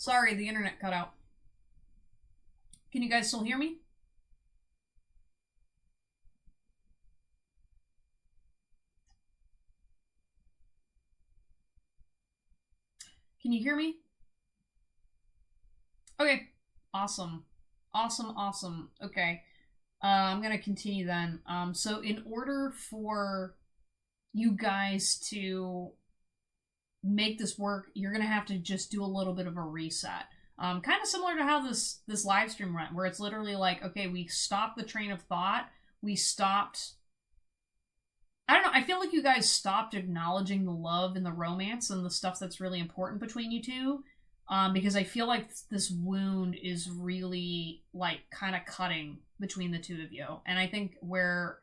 Sorry, the internet cut out. Can you guys still hear me? Can you hear me? Okay. Awesome. Awesome. Okay. I'm gonna continue then. So in order for you guys to make this work, you're gonna have to just do a little bit of a reset. Kind of similar to how this live stream went, where it's literally like, okay, we stopped the train of thought. We stopped. I don't know. I feel like you guys stopped acknowledging the love and the romance and the stuff that's really important between you two. Because I feel like this wound is really like kind of cutting between the two of you, and I think where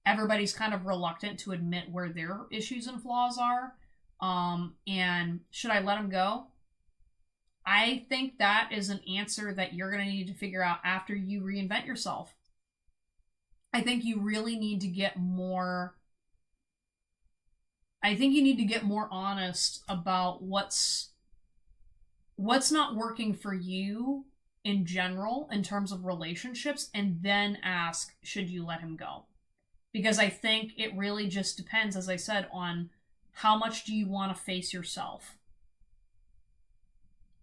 everybody's kind of reluctant to admit where their issues and flaws are. And should I let him go? I think that is an answer that you're going to need to figure out after you reinvent yourself. I think you really need to get more. I think you need to get more honest about what's not working for you in general in terms of relationships, and then ask, should you let him go? Because I think it really just depends, as I said, on how much do you want to face yourself.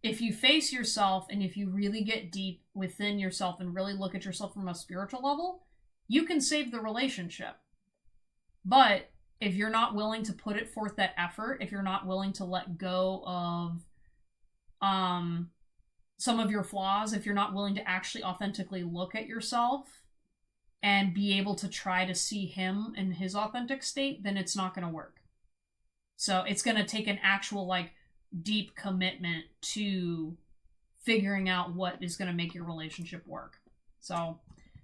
If you face yourself and if you really get deep within yourself and really look at yourself from a spiritual level, you can save the relationship. But if you're not willing to put it forth that effort, if you're not willing to let go of some of your flaws, if you're not willing to actually authentically look at yourself and be able to try to see him in his authentic state, then it's not going to work. So it's going to take an actual like deep commitment to figuring out what is going to make your relationship work. So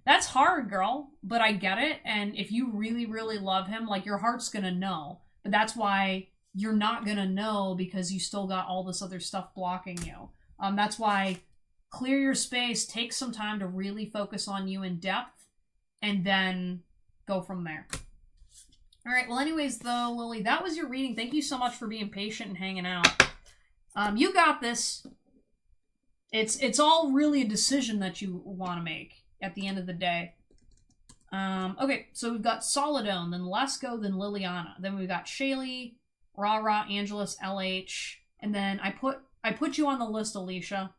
that's hard, girl, but I get it. And if you really, really love him, like your heart's going to know. But that's why you're not going to know, because you still got all this other stuff blocking you. That's why clear your space, take some time to really focus on you in depth, and then go from there. All right, well, anyways, though, Lily, that was your reading. Thank you so much for being patient and hanging out. You got this. It's all really a decision that you want to make at the end of the day. Okay, so we've got Solidone, then Lesko, then Liliana. Then we've got Shaylee, Rara, Angelus, LH, and then I put you on the list, Alicia.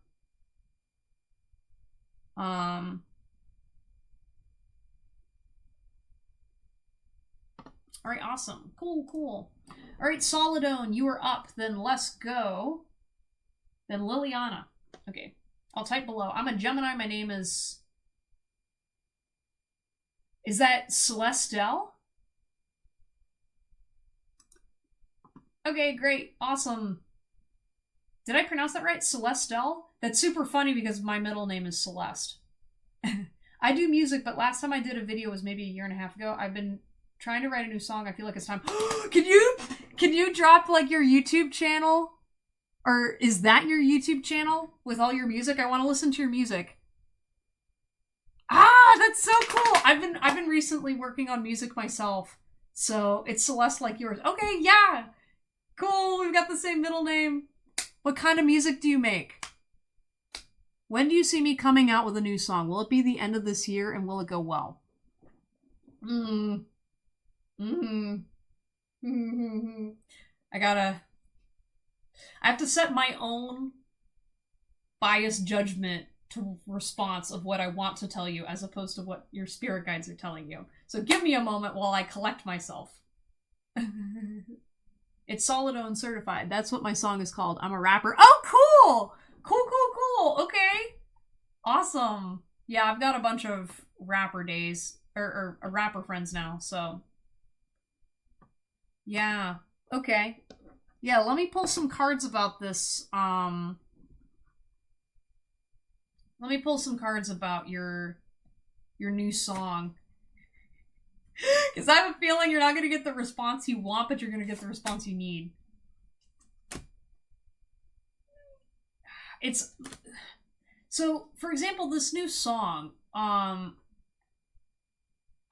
All right, awesome. Cool. All right, Solidone, you are up. Then Lesko. Then Liliana. Okay, I'll type below. I'm a Gemini. My name is... Is that Celestel? Okay, great. Awesome. Did I pronounce that right? Celestel? That's super funny because my middle name is Celeste. I do music, but last time I did a video was maybe a year and a half ago. I've been trying to write a new song. I feel like it's time. Can you drop like your YouTube channel? Or is that your YouTube channel with all your music? I want to listen to your music. Ah, that's so cool. I've been recently working on music myself. So it's Celeste like yours. Okay, yeah. Cool, we've got the same middle name. What kind of music do you make? When do you see me coming out with a new song? Will it be the end of this year, and will it go well? I have to set my own biased judgment to response of what I want to tell you as opposed to what your spirit guides are telling you. So give me a moment while I collect myself. It's Solidone certified. That's what my song is called. I'm a rapper. Oh, cool! Cool. Okay. Awesome. Yeah, I've got a bunch of rapper days, or rapper friends now, so. Yeah. Okay. Yeah, let me pull some cards about this. Let me pull some cards about your new song. Because I have a feeling you're not going to get the response you want, but you're going to get the response you need. It's... So, for example, this new song, I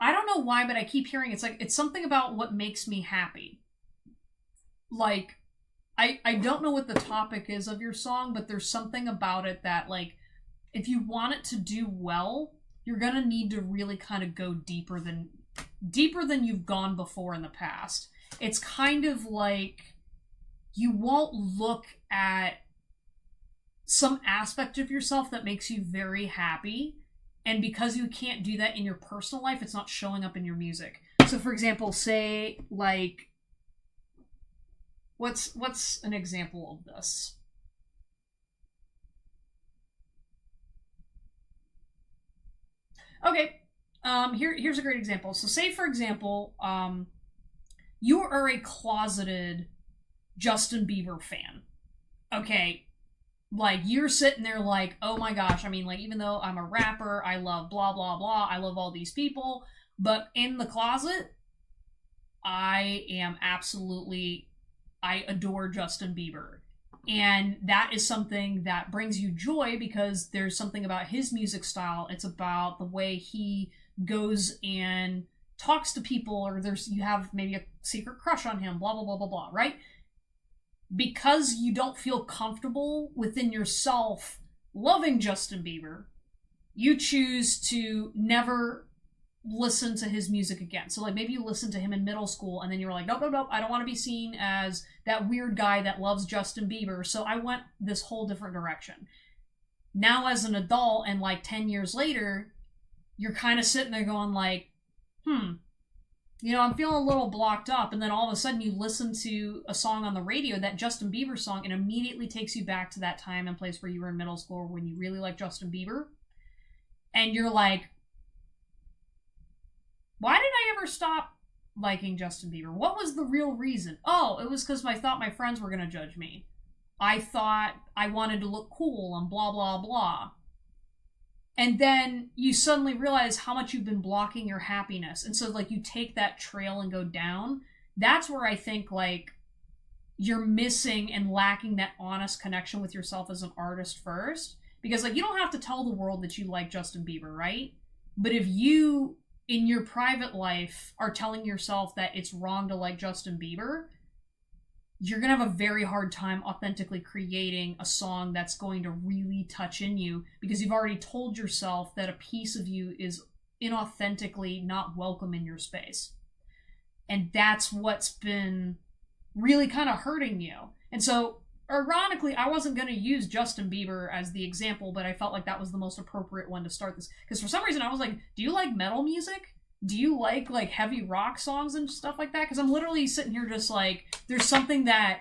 don't know why, but I keep hearing it's something about what makes me happy. Like, I don't know what the topic is of your song, but there's something about it that, like, if you want it to do well, you're gonna need to really kind of go deeper than you've gone before in the past. It's kind of like you won't look at some aspect of yourself that makes you very happy, and because you can't do that in your personal life, it's not showing up in your music. So for example, say like what's an example of this? Okay. Here's a great example. So say for example, you are a closeted Justin Bieber fan. Okay, like you're sitting there like, oh my gosh, I mean, like, even though I'm a rapper, I love blah blah blah, I love all these people, but in the closet, I am absolutely, I adore Justin Bieber. And that is something that brings you joy because there's something about his music style. It's about the way he goes and talks to people, or you have maybe a secret crush on him, blah blah blah blah blah, right? Because you don't feel comfortable within yourself loving Justin Bieber, you choose to never listen to his music again. So like maybe you listened to him in middle school and then you're like, nope, nope, nope, I don't want to be seen as that weird guy that loves Justin Bieber. So I went this whole different direction. Now as an adult and like 10 years later, you're kind of sitting there going like, I'm feeling a little blocked up. And then all of a sudden you listen to a song on the radio, that Justin Bieber song, and immediately takes you back to that time and place where you were in middle school when you really liked Justin Bieber. And you're like, why did I ever stop liking Justin Bieber? What was the real reason? Oh, it was because I thought my friends were going to judge me. I thought I wanted to look cool and blah, blah, blah. And then you suddenly realize how much you've been blocking your happiness. And so, like, you take that trail and go down. That's where I think, like, you're missing and lacking that honest connection with yourself as an artist first. Because, like, you don't have to tell the world that you like Justin Bieber, right? But if you, in your private life, are telling yourself that it's wrong to like Justin Bieber, you're going to have a very hard time authentically creating a song that's going to really touch in you, because you've already told yourself that a piece of you is inauthentically not welcome in your space. And that's what's been really kind of hurting you. And so, ironically, I wasn't going to use Justin Bieber as the example, but I felt like that was the most appropriate one to start this. Because for some reason I was like, do you like metal music? Do you like heavy rock songs and stuff like that? Because I'm literally sitting here just like, there's something that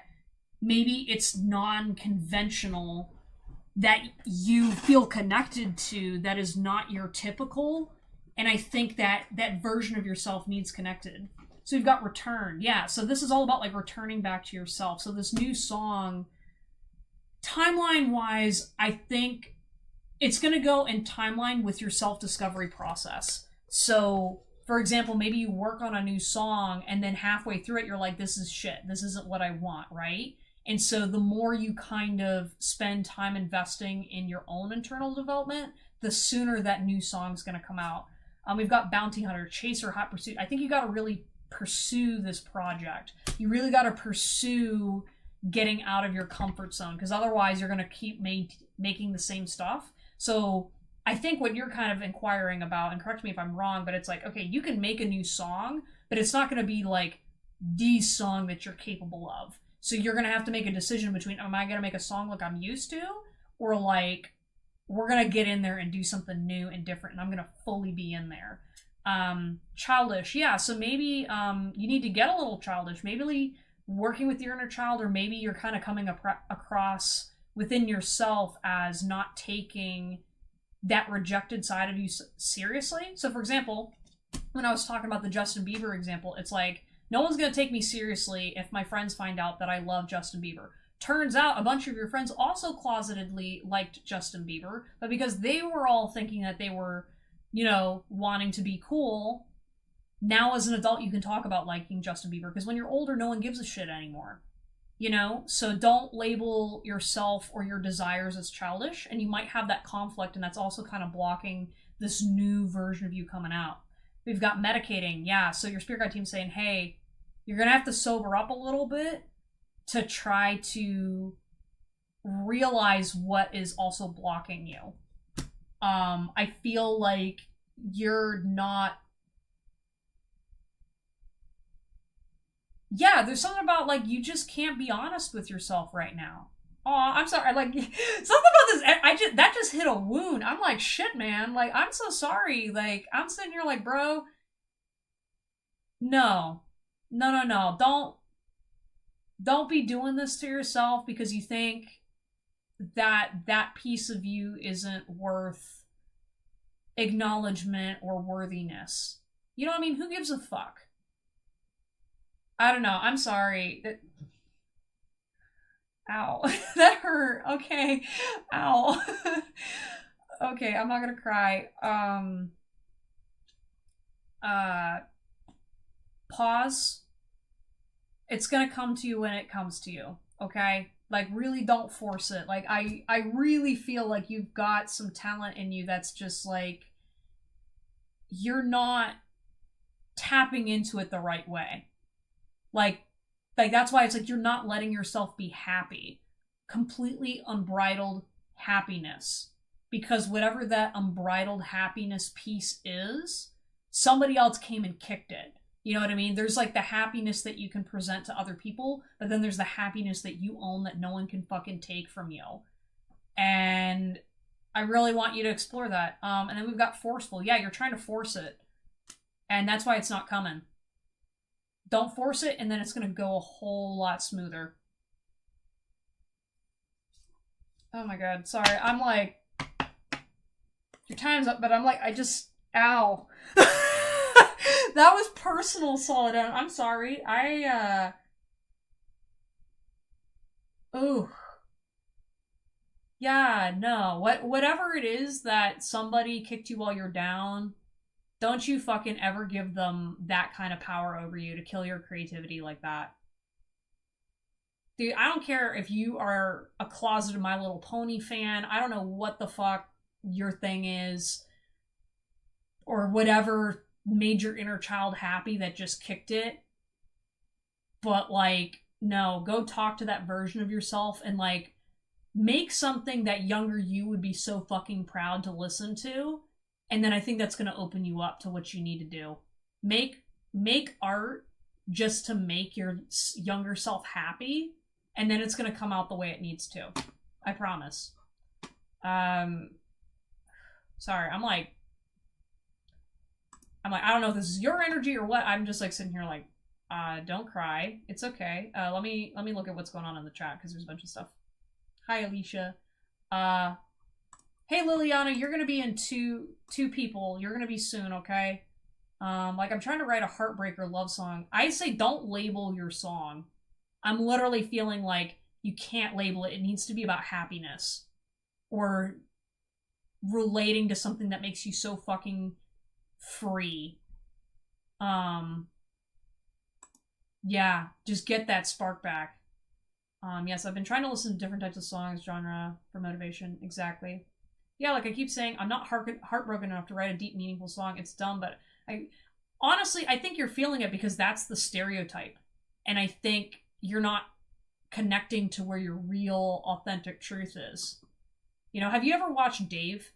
maybe it's non-conventional that you feel connected to that is not your typical. And I think that that version of yourself needs connected. So you've got Return. Yeah, so this is all about like returning back to yourself. So this new song, timeline-wise, I think it's going to go in timeline with your self-discovery process. So, for example, maybe you work on a new song and then halfway through it, you're like, this is shit. This isn't what I want, right? And so the more you kind of spend time investing in your own internal development, the sooner that new song's going to come out. We've got Bounty Hunter, Chaser, Hot Pursuit. I think you got to really pursue this project. You really got to pursue getting out of your comfort zone, because otherwise you're going to keep making the same stuff. So I think what you're kind of inquiring about, and correct me if I'm wrong, but it's like, okay, you can make a new song, but it's not going to be like the song that you're capable of. So you're going to have to make a decision between, am I going to make a song like I'm used to, or like, we're going to get in there and do something new and different, and I'm going to fully be in there. Childish. Yeah, so maybe you need to get a little childish. Maybe working with your inner child, or maybe you're kind of coming across within yourself as not taking that rejected side of you seriously. So for example, when I was talking about the Justin Bieber example, it's like, no one's going to take me seriously if my friends find out that I love Justin Bieber. Turns out a bunch of your friends also closetedly liked Justin Bieber, but because they were all thinking that they were, wanting to be cool, now as an adult you can talk about liking Justin Bieber, because when you're older, no one gives a shit anymore. So don't label yourself or your desires as childish, and you might have that conflict, and that's also kind of blocking this new version of you coming out. We've got Medicating. Yeah, so your spirit guide team's saying, hey, you're going to have to sober up a little bit to try to realize what is also blocking you. I feel like you're not. Yeah, there's something about, like, you just can't be honest with yourself right now. Oh, I'm sorry. Like, something about this, that just hit a wound. I'm like, shit, man. Like, I'm so sorry. Like, I'm sitting here like, bro, no. No. Don't be doing this to yourself because you think that piece of you isn't worth acknowledgement or worthiness. You know what I mean? Who gives a fuck? I don't know. I'm sorry. Ow. That hurt. Okay. Ow. Okay, I'm not gonna cry. Uh Pause. It's gonna come to you when it comes to you. Okay? Like, really don't force it. Like, I really feel like you've got some talent in you that's just like, you're not tapping into it the right way. Like that's why it's like you're not letting yourself be happy. Completely unbridled happiness. Because whatever that unbridled happiness piece is, somebody else came and kicked it. You know what I mean? There's like the happiness that you can present to other people, but then there's the happiness that you own that no one can fucking take from you. And I really want you to explore that. And then we've got forceful. Yeah, you're trying to force it. And that's why it's not coming. Don't force it, and then it's going to go a whole lot smoother. Oh my god, sorry. I'm like, your time's up, but I'm like, ow. That was personal, Soledad. I'm sorry. Ooh. Yeah, no. Whatever it is that somebody kicked you while you're down, don't you fucking ever give them that kind of power over you to kill your creativity like that. Dude, I don't care if you are a closeted My Little Pony fan. I don't know what the fuck your thing is. Or whatever made your inner child happy that just kicked it. But, like, no, go talk to that version of yourself and, like, make something that younger you would be so fucking proud to listen to. And then I think that's going to open you up to what you need to do. Make art just to make your younger self happy, and then it's going to come out the way it needs to. I promise. Sorry, I'm like, I don't know if this is your energy or what. I'm just like sitting here like, don't cry. It's okay. Let me look at what's going on in the chat because there's a bunch of stuff. Hi, Alicia. Hey, Liliana, you're gonna be in two people. You're gonna be soon, okay? Like, I'm trying to write a heartbreaker love song. I say don't label your song. I'm literally feeling like you can't label it. It needs to be about happiness. Or relating to something that makes you so fucking free. Yeah, just get that spark back. Yes, I've been trying to listen to different types of songs, genre, for motivation. Exactly. Yeah, like I keep saying, I'm not heartbroken enough to write a deep, meaningful song. It's dumb, but honestly, I think you're feeling it because that's the stereotype. And I think you're not connecting to where your real, authentic truth is. You know, have you ever watched Dave?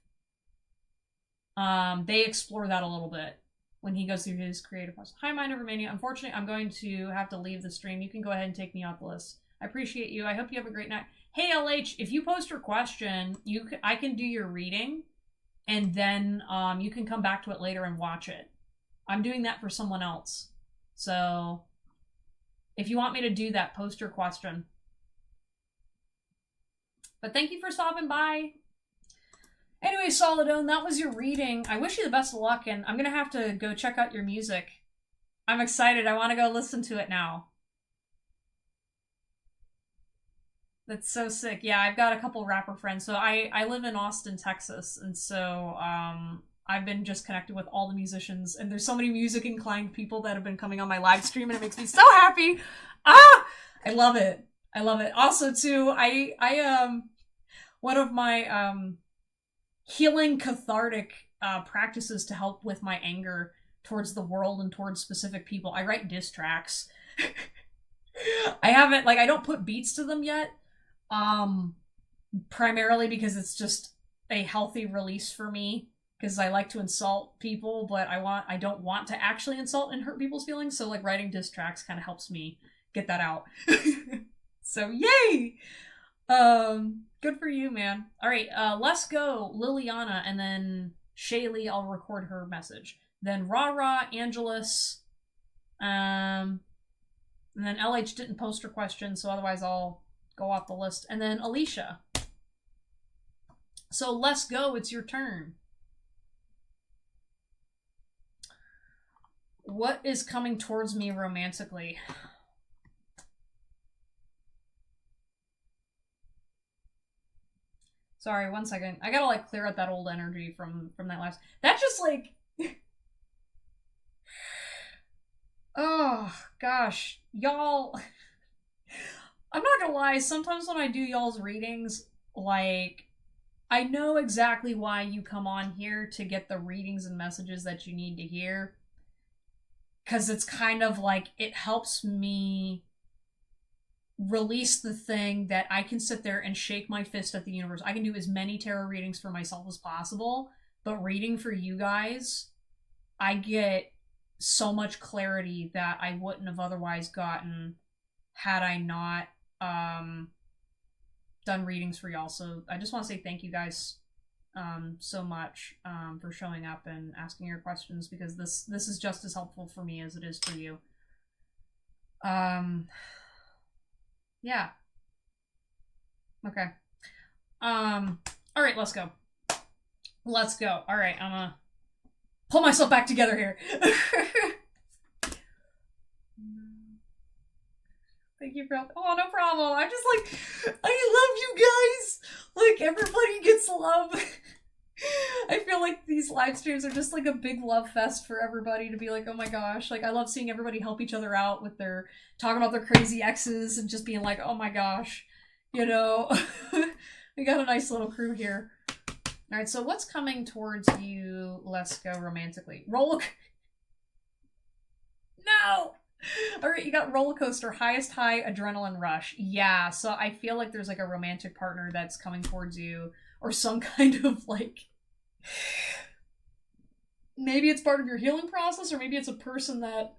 They explore that a little bit when he goes through his creative process. Hi, Mind Over Mania. Unfortunately, I'm going to have to leave the stream. You can go ahead and take me off the list. I appreciate you. I hope you have a great night. Hey, LH, if you post your question, I can do your reading, and then you can come back to it later and watch it. I'm doing that for someone else. So, if you want me to do that, post your question. But thank you for stopping by. Anyway, Solidone, that was your reading. I wish you the best of luck, and I'm going to have to go check out your music. I'm excited. I want to go listen to it now. That's so sick. Yeah, I've got a couple rapper friends. So I live in Austin, Texas, and so I've been just connected with all the musicians, and there's so many music-inclined people that have been coming on my live stream, and it makes me so happy. I love it. I love it. Also, too, I one of my healing cathartic practices to help with my anger towards the world and towards specific people, I write diss tracks. I haven't, like, I don't put beats to them yet. Um, Primarily because it's just a healthy release for me. Because I like to insult people, but I don't want to actually insult and hurt people's feelings. So like writing diss tracks kind of helps me get that out. So yay! Good for you, man. All right, let's go, Liliana, and then Shaylee. I'll record her message. Then Rara, Angelus, and then LH didn't post her question, so otherwise I'll go off the list. And then Alicia. So let's go. It's your turn. What is coming towards me romantically? Sorry, 1 second. I gotta like clear out that old energy from that last. That just like. Oh gosh, y'all. I'm not gonna lie. Sometimes when I do y'all's readings, like I know exactly why you come on here to get the readings and messages that you need to hear. Because it's kind of like it helps me release the thing that I can sit there and shake my fist at the universe. I can do as many tarot readings for myself as possible, but reading for you guys, I get so much clarity that I wouldn't have otherwise gotten had I not done readings for y'all. So I just want to say thank you guys so much for showing up and asking your questions, because this is just as helpful for me as it is for you. Yeah. Okay. All right, let's go. Let's go. All right, I'm gonna pull myself back together here. Thank you for help. Oh, no problem. I'm just like, I love you guys. Like, everybody gets love. I feel like these live streams are just like a big love fest for everybody to be like, oh my gosh. Like, I love seeing everybody help each other out with their, talking about their crazy exes and just being like, oh my gosh. You know, we got a nice little crew here. All right, so what's coming towards you? Let's go romantically. No! All right, you got roller coaster, highest high, adrenaline rush. Yeah, so I feel like there's like a romantic partner that's coming towards you, or some kind of like, maybe it's part of your healing process, or maybe it's a person that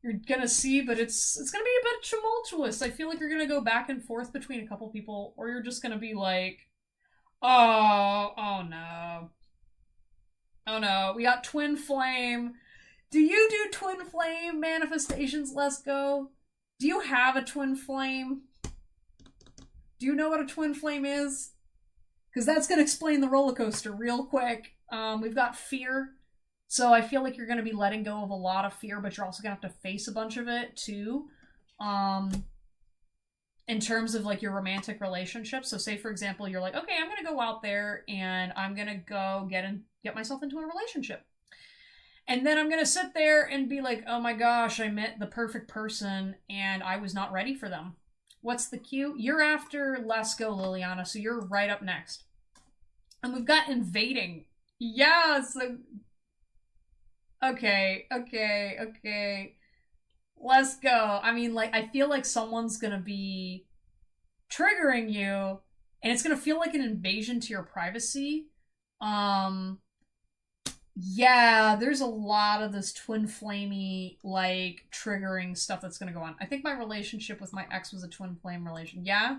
you're gonna see, but it's gonna be a bit tumultuous. I feel like you're gonna go back and forth between a couple people, or you're just gonna be like, oh no, oh no, we got twin flame. Do you do twin flame manifestations? Let's go. Do you have a twin flame? Do you know what a twin flame is? Because that's going to explain the roller coaster real quick. We've got fear. So I feel like you're going to be letting go of a lot of fear, but you're also going to have to face a bunch of it too. In terms of like your romantic relationship. So say, for example, you're like, okay, I'm going to go out there and I'm going to go get myself into a relationship. And then I'm going to sit there and be like, oh my gosh, I met the perfect person and I was not ready for them. What's the cue? You're after Let's Go, Liliana, so you're right up next. And we've got invading. Yeah, so... Okay. Let's go. I mean, like, I feel like someone's going to be triggering you, and it's going to feel like an invasion to your privacy. Yeah, there's a lot of this twin flamey, like, triggering stuff that's gonna go on. I think my relationship with my ex was a twin flame relation. Yeah?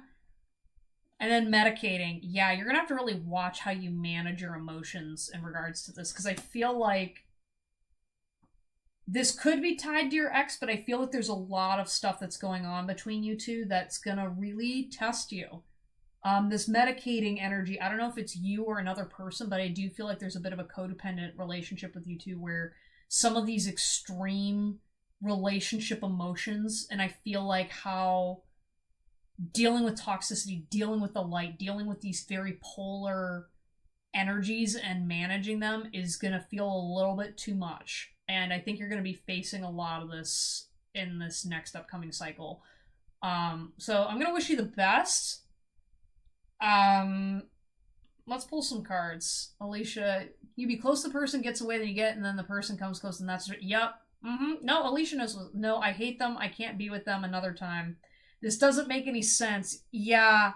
And then medicating. Yeah, you're gonna have to really watch how you manage your emotions in regards to this, because I feel like this could be tied to your ex, but I feel like there's a lot of stuff that's going on between you two that's gonna really test you. This medicating energy, I don't know if it's you or another person, but I do feel like there's a bit of a codependent relationship with you two, where some of these extreme relationship emotions, and I feel like how dealing with toxicity, dealing with the light, dealing with these very polar energies and managing them is going to feel a little bit too much. And I think you're going to be facing a lot of this in this next upcoming cycle. So I'm going to wish you the best. Let's pull some cards. Alicia, you be close to the person, gets away, then you get, and then the person comes close, and that's... Yep. No, Alicia knows. No, I hate them. I can't be with them another time. This doesn't make any sense. Yeah.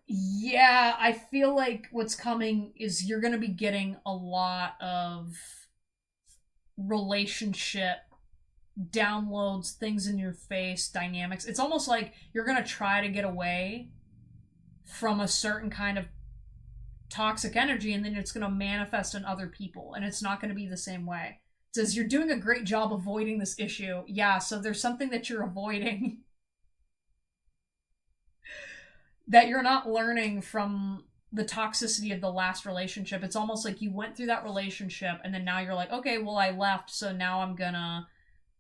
Yeah, I feel like what's coming is you're going to be getting a lot of relationship downloads, things in your face, dynamics. It's almost like you're going to try to get away from a certain kind of toxic energy, and then it's going to manifest in other people, and it's not going to be the same way. It says you're doing a great job avoiding this issue. Yeah, so there's something that you're avoiding that you're not learning from the toxicity of the last relationship. It's almost like you went through that relationship and then now you're like, okay, well, I left, so now I'm gonna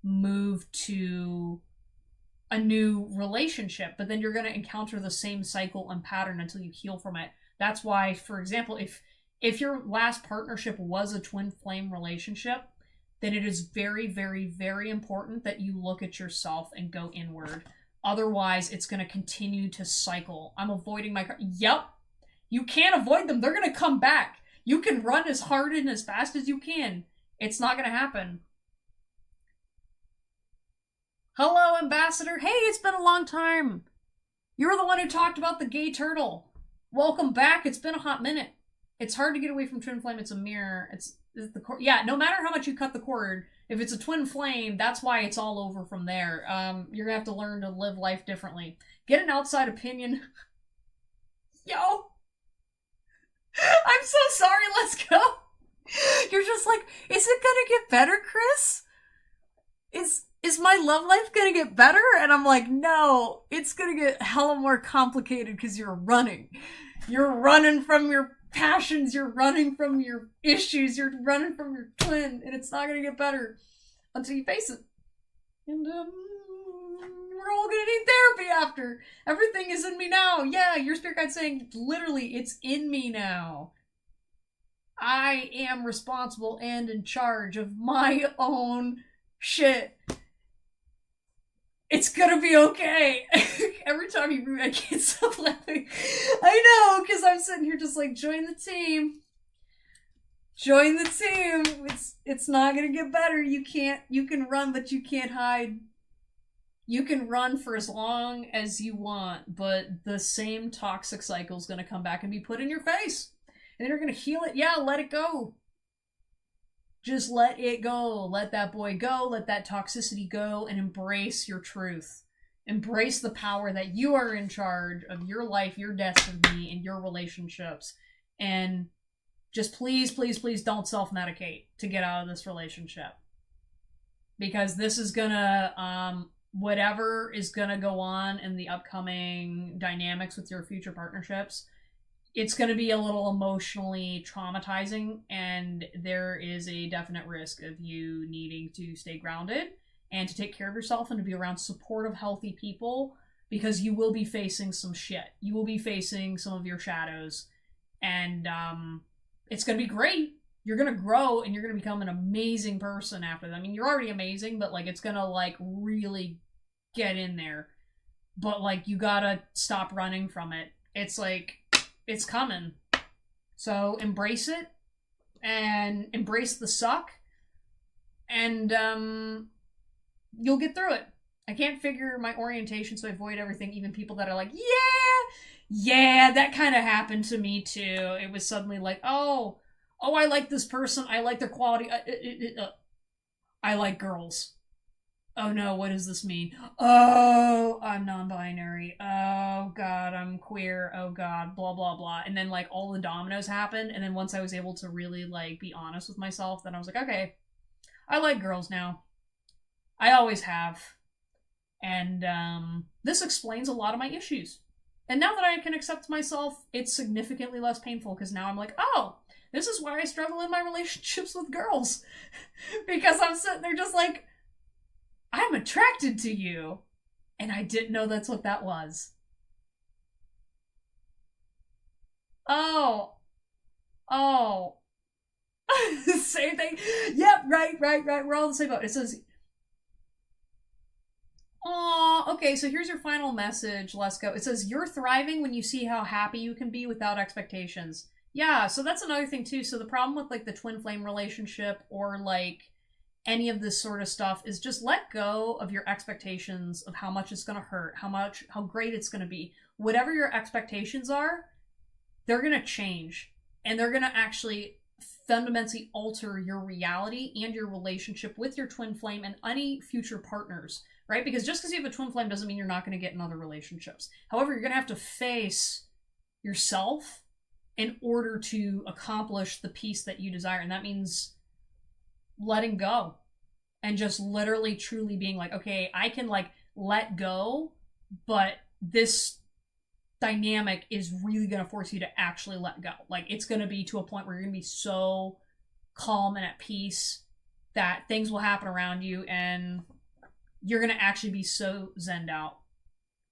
move to a new relationship. But then you're gonna encounter the same cycle and pattern until you heal from it. That's why, for example, if your last partnership was a twin flame relationship, then it is very, very, very important that you look at yourself and go inward. Otherwise, it's going to continue to cycle. I'm avoiding my... Yep. You can't avoid them. They're going to come back. You can run as hard and as fast as you can. It's not going to happen. Hello, Ambassador. Hey, it's been a long time. You're the one who talked about the gay turtle. Welcome back. It's been a hot minute. It's hard to get away from twin flame. It's a mirror. It's the cord. Yeah, no matter how much you cut the cord, if it's a twin flame, that's why it's all over from there. You're gonna have to learn to live life differently. Get an outside opinion. Yo! I'm so sorry, let's go. You're just like, is it gonna get better, Chris? Is my love life gonna get better? And I'm like, no, it's gonna get hella more complicated because you're running. You're running from your passions, you're running from your issues, you're running from your twin, and it's not gonna get better until you face it. And we're all gonna need therapy after. Everything is in me now. Yeah, your spirit guide's saying literally it's in me now. I am responsible and in charge of my own shit. It's gonna be okay. Every time you read, I can't stop laughing. I know, because I'm sitting here just like, join the team. Join the team. It's not gonna get better. You can run, but you can't hide. You can run for as long as you want, but the same toxic cycle is gonna come back and be put in your face. And then you're gonna heal it. Yeah, let it go. Just let it go. Let that boy go. Let that toxicity go and embrace your truth. Embrace the power that you are in charge of your life, your destiny, and your relationships. And just please, please, please don't self-medicate to get out of this relationship. Because this is gonna, whatever is gonna go on in the upcoming dynamics with your future partnerships, it's going to be a little emotionally traumatizing, and there is a definite risk of you needing to stay grounded and to take care of yourself and to be around supportive, healthy people, because you will be facing some shit. You will be facing some of your shadows, and it's going to be great. You're going to grow, and you're going to become an amazing person after that. I mean, you're already amazing, but, like, it's going to, like, really get in there. But, like, you got to stop running from it. It's, like... it's coming. So embrace it and embrace the suck, and you'll get through it. I can't figure my orientation, so I avoid everything, even people that are like, yeah, that kind of happened to me too. It was suddenly like, oh, I like this person, I like their quality, I like girls. Oh no, what does this mean? Oh, I'm non-binary. Oh god, I'm queer. Oh god, blah blah blah. And then like all the dominoes happened, and then once I was able to really like be honest with myself, then I was like, okay, I like girls now. I always have. And this explains a lot of my issues. And now that I can accept myself, it's significantly less painful, because now I'm like, oh, this is why I struggle in my relationships with girls. Because I'm sitting there just like, I'm attracted to you. And I didn't know that's what that was. Oh. Same thing. Yep, right. We're all the same boat. It says, oh, okay, so here's your final message, Lesko. It says, you're thriving when you see how happy you can be without expectations. Yeah, so that's another thing too. So the problem with like the twin flame relationship, or like any of this sort of stuff is just let go of your expectations of how much it's going to hurt, how great it's going to be. Whatever your expectations are, they're going to change, and they're going to actually fundamentally alter your reality and your relationship with your twin flame and any future partners, right? Because just because you have a twin flame doesn't mean you're not going to get in other relationships. However, you're going to have to face yourself in order to accomplish the peace that you desire. And that means letting go and just literally truly being like, okay, I can like let go, but this dynamic is really going to force you to actually let go. Like, it's going to be to a point where you're going to be so calm and at peace that things will happen around you and you're going to actually be so zenned out.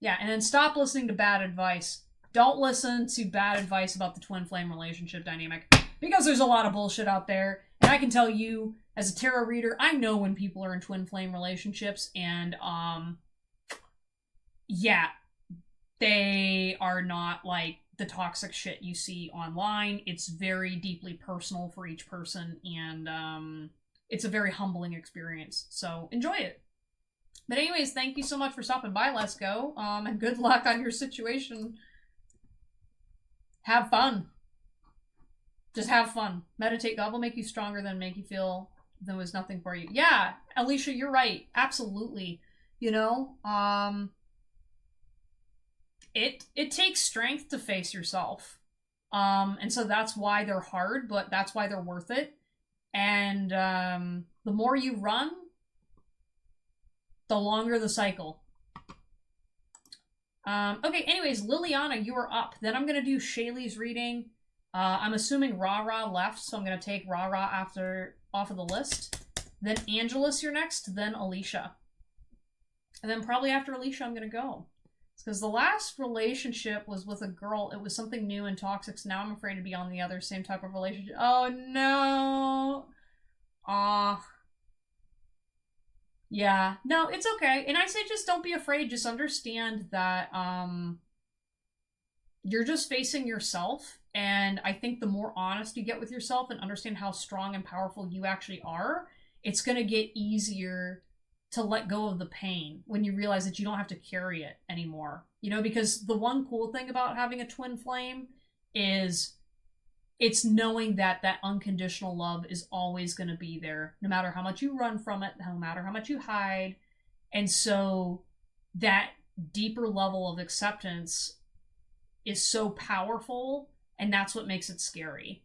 Yeah, and then stop listening to bad advice. Don't listen to bad advice about the twin flame relationship dynamic, because there's a lot of bullshit out there. And I can tell you, as a tarot reader, I know when people are in twin flame relationships, and yeah, they are not like the toxic shit you see online. It's very deeply personal for each person, and it's a very humbling experience. So enjoy it. But anyways, thank you so much for stopping by. Let's go. And good luck on your situation. Have fun. Just have fun. Meditate. God will make you stronger than make you feel there was nothing for you. Yeah, Alicia, you're right. Absolutely. You know, it takes strength to face yourself. And so that's why they're hard, but that's why they're worth it. And the more you run, the longer the cycle. Okay, anyways, Liliana, you are up. Then I'm gonna do Shaylee's reading. I'm assuming Ra left, so I'm gonna take Ra off of the list. Then Angelus, you're next. Then Alicia. And then probably after Alicia, I'm gonna go. Because the last relationship was with a girl. It was something new and toxic, so now I'm afraid to be on the other same type of relationship. Oh, no. Aw. Yeah. No, it's okay. And I say just don't be afraid. Just understand that you're just facing yourself. And I think the more honest you get with yourself and understand how strong and powerful you actually are, it's going to get easier to let go of the pain when you realize that you don't have to carry it anymore. You know, because the one cool thing about having a twin flame is it's knowing that that unconditional love is always going to be there, no matter how much you run from it, no matter how much you hide. And so that deeper level of acceptance is so powerful, and that's what makes it scary.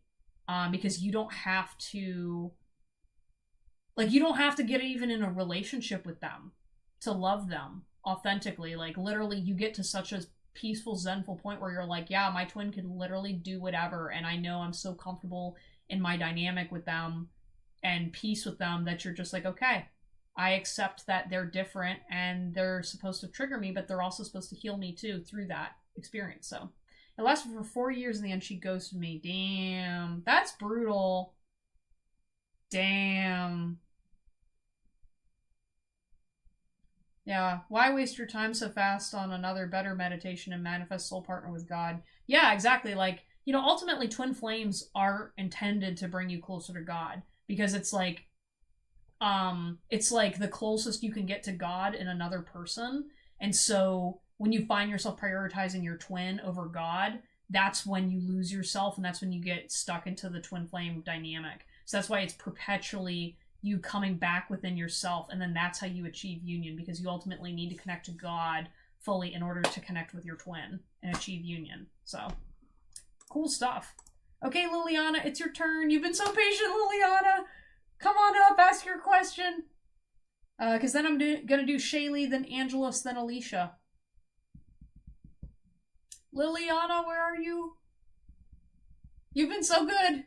Because you don't have to... Like, you don't have to get even in a relationship with them to love them authentically. Like, literally, you get to such a peaceful, zenful point where you're like, yeah, my twin can literally do whatever, and I know I'm so comfortable in my dynamic with them and peace with them that you're just like, okay, I accept that they're different and they're supposed to trigger me, but they're also supposed to heal me too through that experience. So it lasted for 4 years, in the end she ghosted me. Damn, that's brutal. Damn. Yeah, why waste your time so fast on another better meditation and manifest soul partner with God? Yeah, exactly. Like, you know, ultimately twin flames are intended to bring you closer to God, because it's like the closest you can get to God in another person. And so when you find yourself prioritizing your twin over God, that's when you lose yourself, and that's when you get stuck into the twin flame dynamic. So that's why it's perpetually you coming back within yourself, and then that's how you achieve union, because you ultimately need to connect to God fully in order to connect with your twin and achieve union. So, cool stuff. Okay, Liliana, it's your turn. You've been so patient, Liliana. Come on up, ask your question. Because then I'm gonna do Shaylee, then Angelus, then Alicia. Liliana, where are you? You've been so good.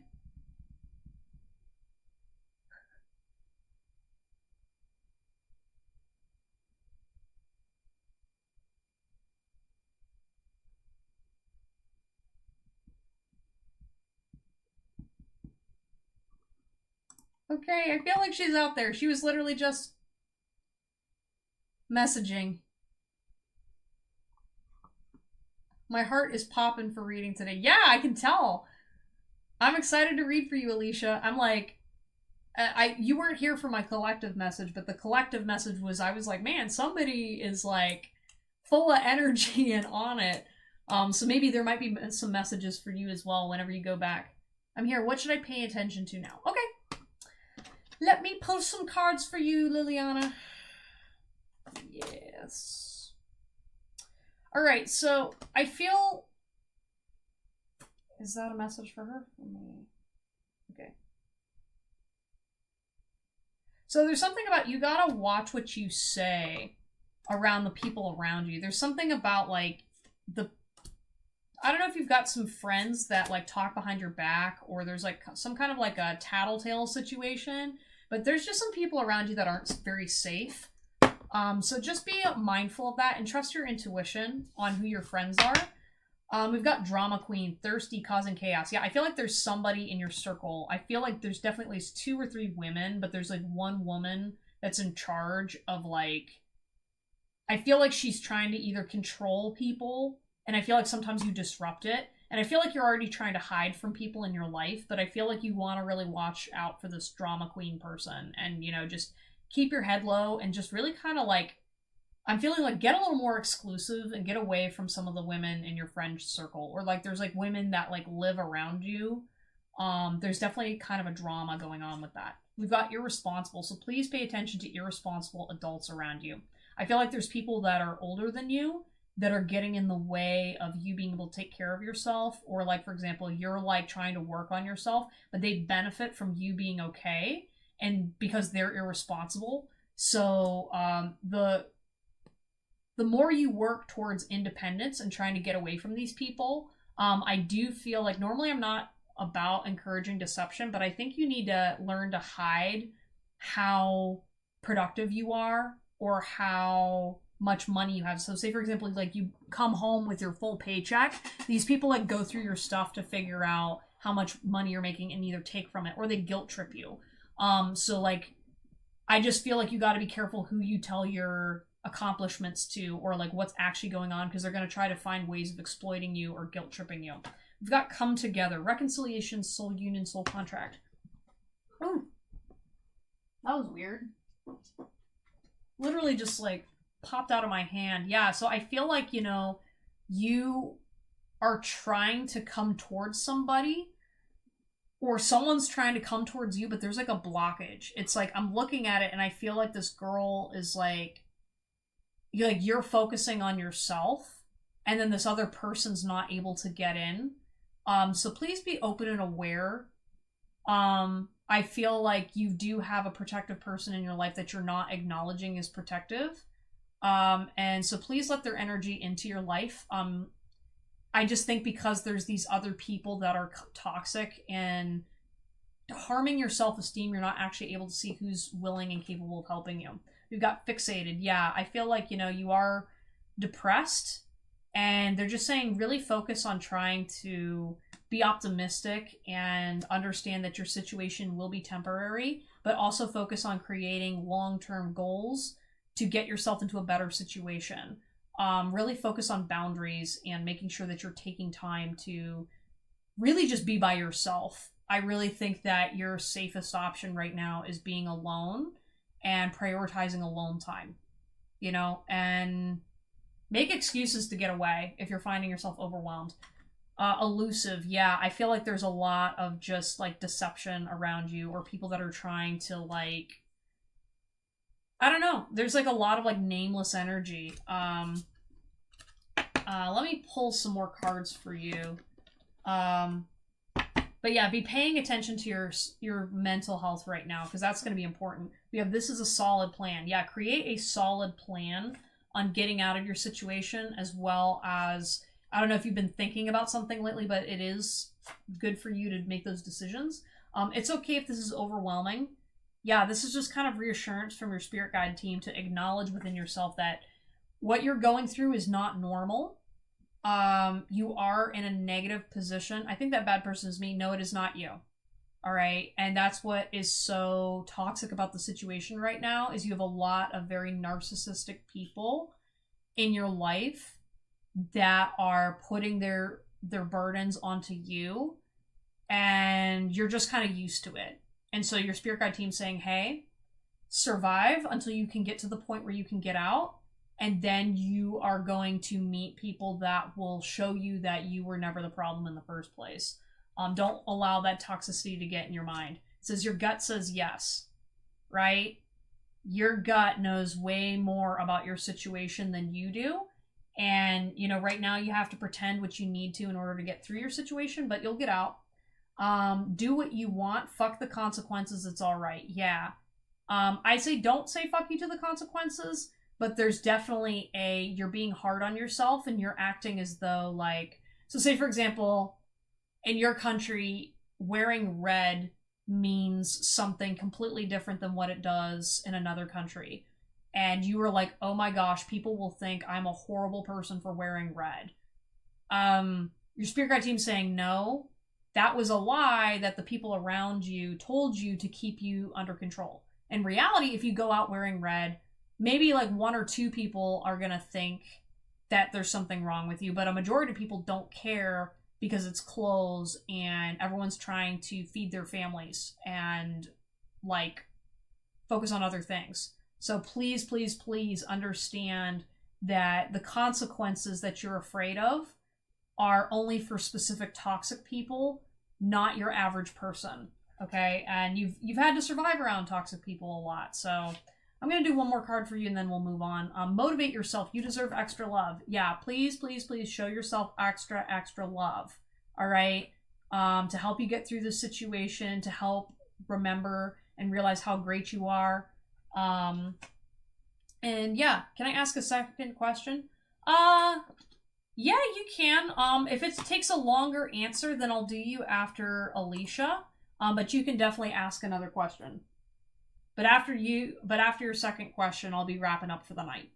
Okay, I feel like she's out there. She was literally just messaging. My heart is popping for reading today. Yeah, I can tell. I'm excited to read for you, Alicia. I'm like, You weren't here for my collective message, but the collective message was, I was like, man, somebody is like full of energy and on it. So maybe there might be some messages for you as well whenever you go back. I'm here. What should I pay attention to now? Okay. Let me pull some cards for you, Liliana. Yes. All right, so I feel... Is that a message for her? For me? Okay. So there's something about, you gotta watch what you say around the people around you. There's something about, like, I don't know if you've got some friends that, like, talk behind your back, or there's, like, some kind of, like, a tattletale situation, but there's just some people around you that aren't very safe. So just be mindful of that and trust your intuition on who your friends are. We've got Drama Queen, thirsty, causing chaos. Yeah, I feel like there's somebody in your circle. I feel like there's definitely at least 2 or 3 women, but there's, like, one woman that's in charge of, like... I feel like she's trying to either control people, and I feel like sometimes you disrupt it, and I feel like you're already trying to hide from people in your life, but I feel like you want to really watch out for this Drama Queen person, and, you know, just keep your head low, and just really kind of, like, I'm feeling like get a little more exclusive and get away from some of the women in your friend circle. Or, like, there's, like, women that, like, live around you. There's definitely kind of a drama going on with that. We've got irresponsible, so please pay attention to irresponsible adults around you. I feel like there's people that are older than you that are getting in the way of you being able to take care of yourself. Or, like, for example, you're, like, trying to work on yourself, but they benefit from you being okay, and because they're irresponsible. So, the more you work towards independence and trying to get away from these people, I do feel like, normally I'm not about encouraging deception, but I think you need to learn to hide how productive you are or how much money you have. So say, for example, like, you come home with your full paycheck, these people, like, go through your stuff to figure out how much money you're making and either take from it, or they guilt trip you. So, like, I just feel like you got to be careful who you tell your accomplishments to, or, like, what's actually going on, because they're going to try to find ways of exploiting you or guilt tripping you. We've got come together, reconciliation, soul union, soul contract. Ooh, that was weird. Literally just, like, popped out of my hand. Yeah, so I feel like, you know, you are trying to come towards somebody, or someone's trying to come towards you, but there's, like, a blockage. It's like, I'm looking at it and I feel like this girl is, like, you're focusing on yourself, and then this other person's not able to get in. So please be open and aware. I feel like you do have a protective person in your life that you're not acknowledging as protective. And so please let their energy into your life. I just think because there's these other people that are toxic and harming your self-esteem, you're not actually able to see who's willing and capable of helping you. We've got fixated. Yeah, I feel like, you know, you are depressed, and they're just saying really focus on trying to be optimistic and understand that your situation will be temporary, but also focus on creating long-term goals to get yourself into a better situation. Really focus on boundaries and making sure that you're taking time to really just be by yourself. I really think that your safest option right now is being alone and prioritizing alone time, you know, and make excuses to get away if you're finding yourself overwhelmed. Elusive, yeah, I feel like there's a lot of just, like, deception around you, or people that are trying to, like, I don't know, there's, like, a lot of, like, nameless energy. Let me pull some more cards for you. But yeah, be paying attention to your mental health right now, because that's going to be important. We have, this is a solid plan. Yeah, create a solid plan on getting out of your situation, as well as, I don't know if you've been thinking about something lately, but it is good for you to make those decisions. It's okay if this is overwhelming. Yeah, this is just kind of reassurance from your spirit guide team to acknowledge within yourself that what you're going through is not normal. You are in a negative position. I think that bad person is me. No, it is not you. All right. And that's what is so toxic about the situation right now, is you have a lot of very narcissistic people in your life that are putting their burdens onto you, and you're just kind of used to it. And so your spirit guide team's saying, hey, survive until you can get to the point where you can get out. And then you are going to meet people that will show you that you were never the problem in the first place. Don't allow that toxicity to get in your mind. It says your gut says yes, right? Your gut knows way more about your situation than you do. And, you know, right now you have to pretend what you need to in order to get through your situation, but you'll get out. Do what you want. Fuck the consequences. It's all right. Yeah. I say don't say fuck you to the consequences, but there's definitely you're being hard on yourself and you're acting as though, like, so say for example, in your country, wearing red means something completely different than what it does in another country. And you were like, oh my gosh, people will think I'm a horrible person for wearing red. Your spirit guide team's saying, no, that was a lie that the people around you told you to keep you under control. In reality, if you go out wearing red, maybe like 1 or 2 people are going to think that there's something wrong with you, but a majority of people don't care because it's clothes and everyone's trying to feed their families and, like, focus on other things. So please, please, please understand that the consequences that you're afraid of are only for specific toxic people, not your average person. Okay? And you've had to survive around toxic people a lot. So I'm going to do one more card for you and then we'll move on. Motivate yourself. You deserve extra love. Yeah, please, please, please show yourself extra love. All right? To help you get through this situation, to help remember and realize how great you are. And yeah, can I ask a second question? Yeah, you can. If it takes a longer answer, then I'll do you after Alicia. But you can definitely ask another question. But after your second question, I'll be wrapping up for the night.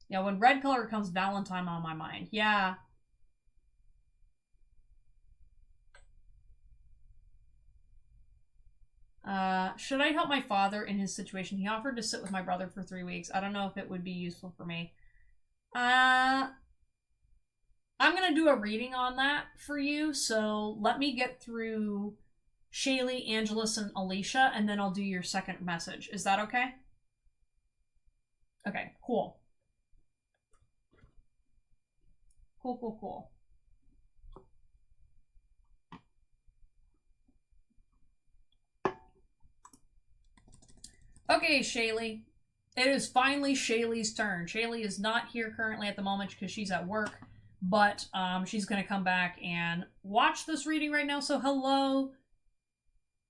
Yeah, when red color comes Valentine on my mind. Yeah. Should I help my father in his situation? He offered to sit with my brother for 3 weeks. I don't know if it would be useful for me. I'm gonna do a reading on that for you, so let me get through Shaylee, Angelus, and Alicia, and then I'll do your second message. Is that okay? Okay, cool. Cool. Okay, Shaylee. It is finally Shaylee's turn. Shaylee is not here currently at the moment because she's at work, but she's going to come back and watch this reading right now. So hello,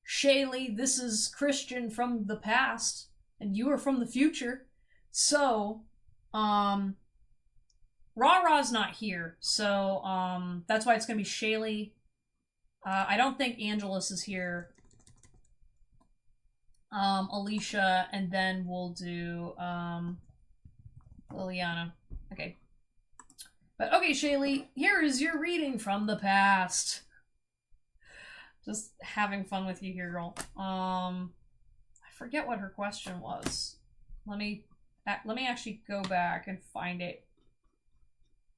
Shaylee. This is Christian from the past, and you are from the future. So, Ra-Ra's not here, so that's why it's going to be Shaylee. I don't think Angelus is here. Alicia, and then we'll do Liliana. Okay. But okay, Shaylee, here is your reading from the past. Just having fun with you here, girl. I forget what her question was. Let me actually go back and find it,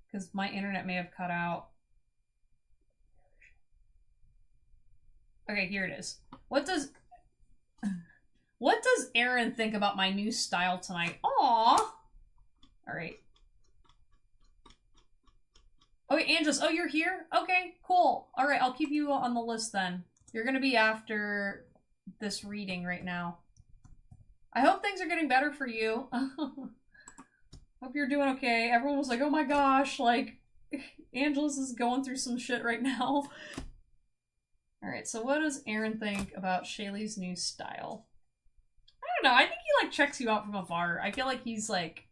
because my internet may have cut out. Okay, here it is. What does Aaron think about my new style tonight? Aww. Alright. Okay, Angelus. Oh, you're here? Okay, cool. Alright, I'll keep you on the list then. You're gonna be after this reading right now. I hope things are getting better for you. Hope you're doing okay. Everyone was like, oh my gosh, like, Angelus is going through some shit right now. Alright, so what does Aaron think about Shaylee's new style? I don't know, I think he, like, checks you out from afar. I feel like he's, like...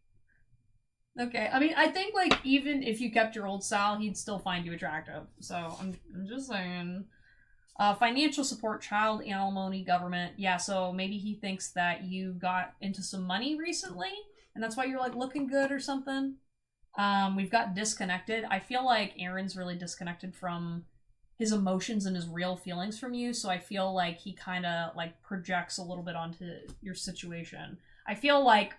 Okay, I mean, I think, like, even if you kept your old style, he'd still find you attractive. So, I'm just saying. Financial support, child alimony, government. Yeah, so maybe he thinks that you got into some money recently, and that's why you're, like, looking good or something. We've got disconnected. I feel like Aaron's really disconnected from his emotions and his real feelings from you, so I feel like he kind of, like, projects a little bit onto your situation. I feel like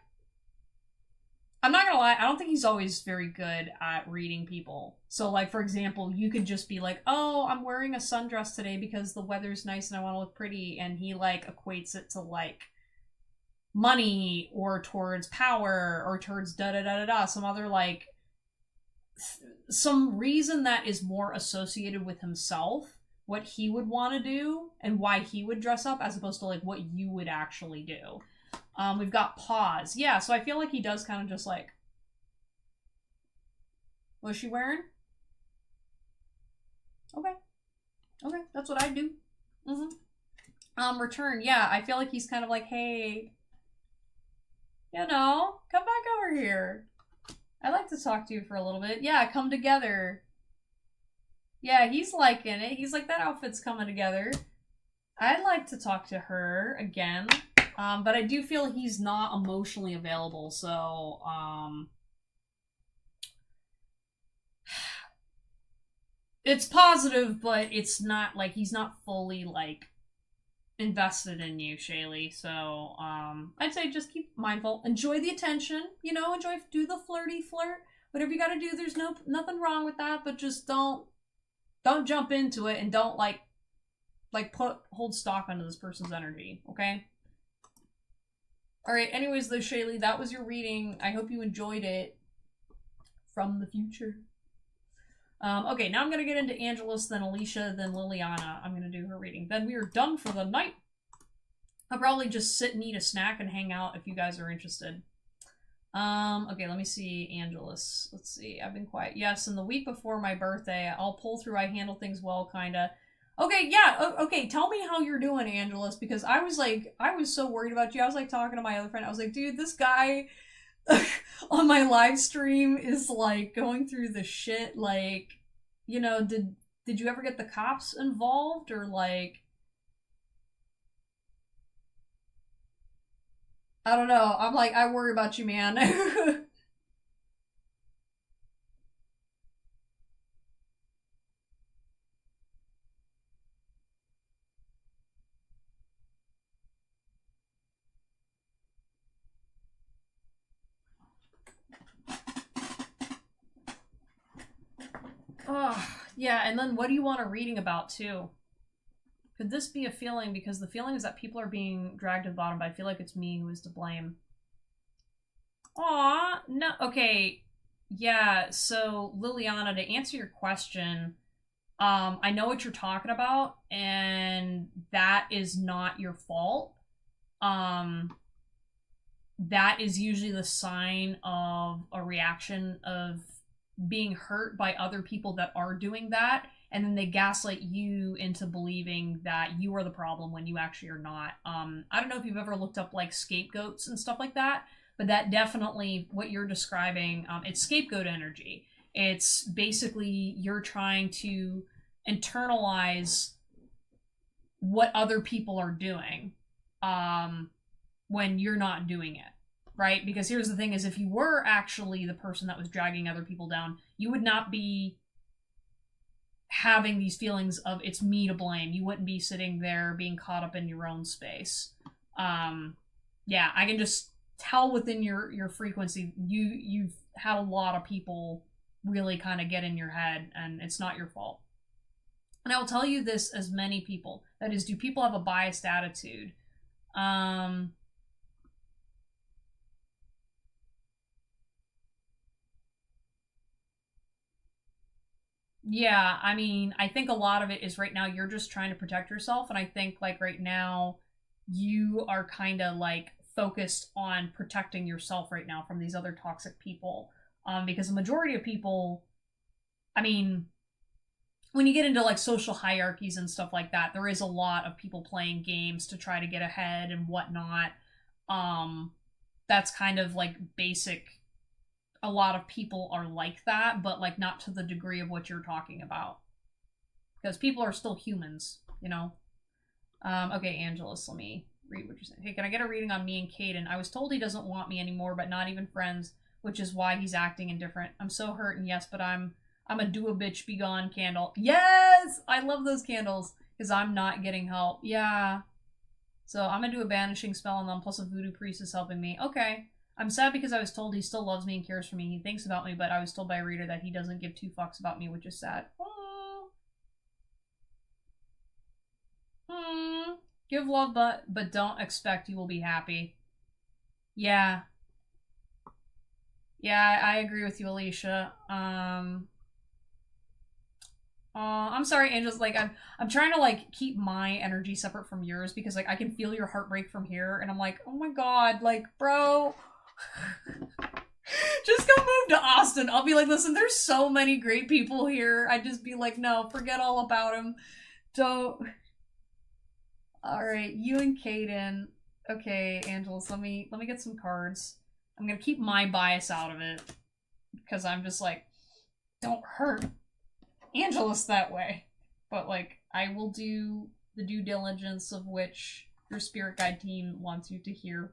I'm not gonna lie, I don't think he's always very good at reading people. So, like, for example, you could just be like, oh, I'm wearing a sundress today because the weather's nice and I want to look pretty, and he, like, equates it to, like, money or towards power or towards da-da-da-da-da, some other, like, some reason that is more associated with himself, what he would want to do, and why he would dress up, as opposed to, like, what you would actually do. We've got pause. Yeah, so I feel like he does kind of just like... What's she wearing? Okay. Okay, that's what I do. Return. Yeah, I feel like he's kind of like, hey, you know, come back over here. I'd like to talk to you for a little bit. Yeah, come together. Yeah, he's liking it. He's like, that outfit's coming together. I'd like to talk to her again. But I do feel he's not emotionally available, so, it's positive, but it's not, like, he's not fully, like, invested in you, Shaylee, so, I'd say just keep mindful. Enjoy the attention, you know, do the flirty flirt. Whatever you gotta do, there's nothing wrong with that, but just don't jump into it, and don't, like, hold stock onto this person's energy, okay? Alright, anyways, though, Shaylee, that was your reading. I hope you enjoyed it. From the future. Okay, now I'm gonna get into Angelus, then Alicia, then Liliana. I'm gonna do her reading. Then we are done for the night. I'll probably just sit and eat a snack and hang out if you guys are interested. Okay, let me see Angelus. Let's see, I've been quiet. Yes, and the week before my birthday, I'll pull through. I handle things well, kinda. Okay, yeah, okay, tell me how you're doing, Angelus, because I was so worried about you. I was, like, talking to my other friend. I was like, dude, this guy on my live stream is, like, going through the shit, like, you know, did you ever get the cops involved, or, like, I don't know. I'm like, I worry about you, man. Oh, yeah, and then what do you want a reading about, too? Could this be a feeling? Because the feeling is that people are being dragged to the bottom, but I feel like it's me who is to blame. Aw, no, okay. Yeah, so, Liliana, to answer your question, I know what you're talking about, and that is not your fault. That is usually the sign of a reaction of being hurt by other people that are doing that, and then they gaslight you into believing that you are the problem when you actually are not. I don't know if you've ever looked up, like, scapegoats and stuff like that, but that definitely, what you're describing, it's scapegoat energy. It's basically you're trying to internalize what other people are doing, when you're not doing it, right? Because here's the thing is, if you were actually the person that was dragging other people down, you would not be having these feelings of it's me to blame. You wouldn't be sitting there being caught up in your own space. Yeah, I can just tell within your frequency, you've had a lot of people really kind of get in your head, and it's not your fault. And I will tell you this as many people, that is, do people have a biased attitude? Yeah, I mean, I think a lot of it is right now you're just trying to protect yourself, and I think, like, right now you are kind of, like, focused on protecting yourself right now from these other toxic people. Because the majority of people, I mean, when you get into, like, social hierarchies and stuff like that, there is a lot of people playing games to try to get ahead and whatnot. That's kind of, like, basic. A lot of people are like that, but, like, not to the degree of what you're talking about. Because people are still humans, you know? Okay, Angelus, let me read what you're saying. Hey, can I get a reading on me and Caden? I was told he doesn't want me anymore, but not even friends, which is why he's acting indifferent. I'm so hurt, and yes, but I'm a do-a-bitch be gone candle. Yes! I love those candles, because I'm not getting help. Yeah. So I'm gonna do a banishing spell on them, plus a voodoo priest is helping me. Okay. I'm sad because I was told he still loves me and cares for me. He thinks about me, but I was told by a reader that he doesn't give two fucks about me, which is sad. Oh. Give love, but don't expect you will be happy. Yeah. Yeah, I agree with you, Alicia. I'm sorry, Angels. Like, I'm trying to like keep my energy separate from yours because like I can feel your heartbreak from here, and I'm like, oh my god, like, bro, just go move to Austin. I'll be like, listen, there's so many great people here. I'd just be like, no, forget all about him. Don't. All right, you and Caden. Okay, Angelus, let me get some cards. I'm gonna keep my bias out of it because I'm just like, don't hurt Angelus that way. But like, I will do the due diligence of which your spirit guide team wants you to hear.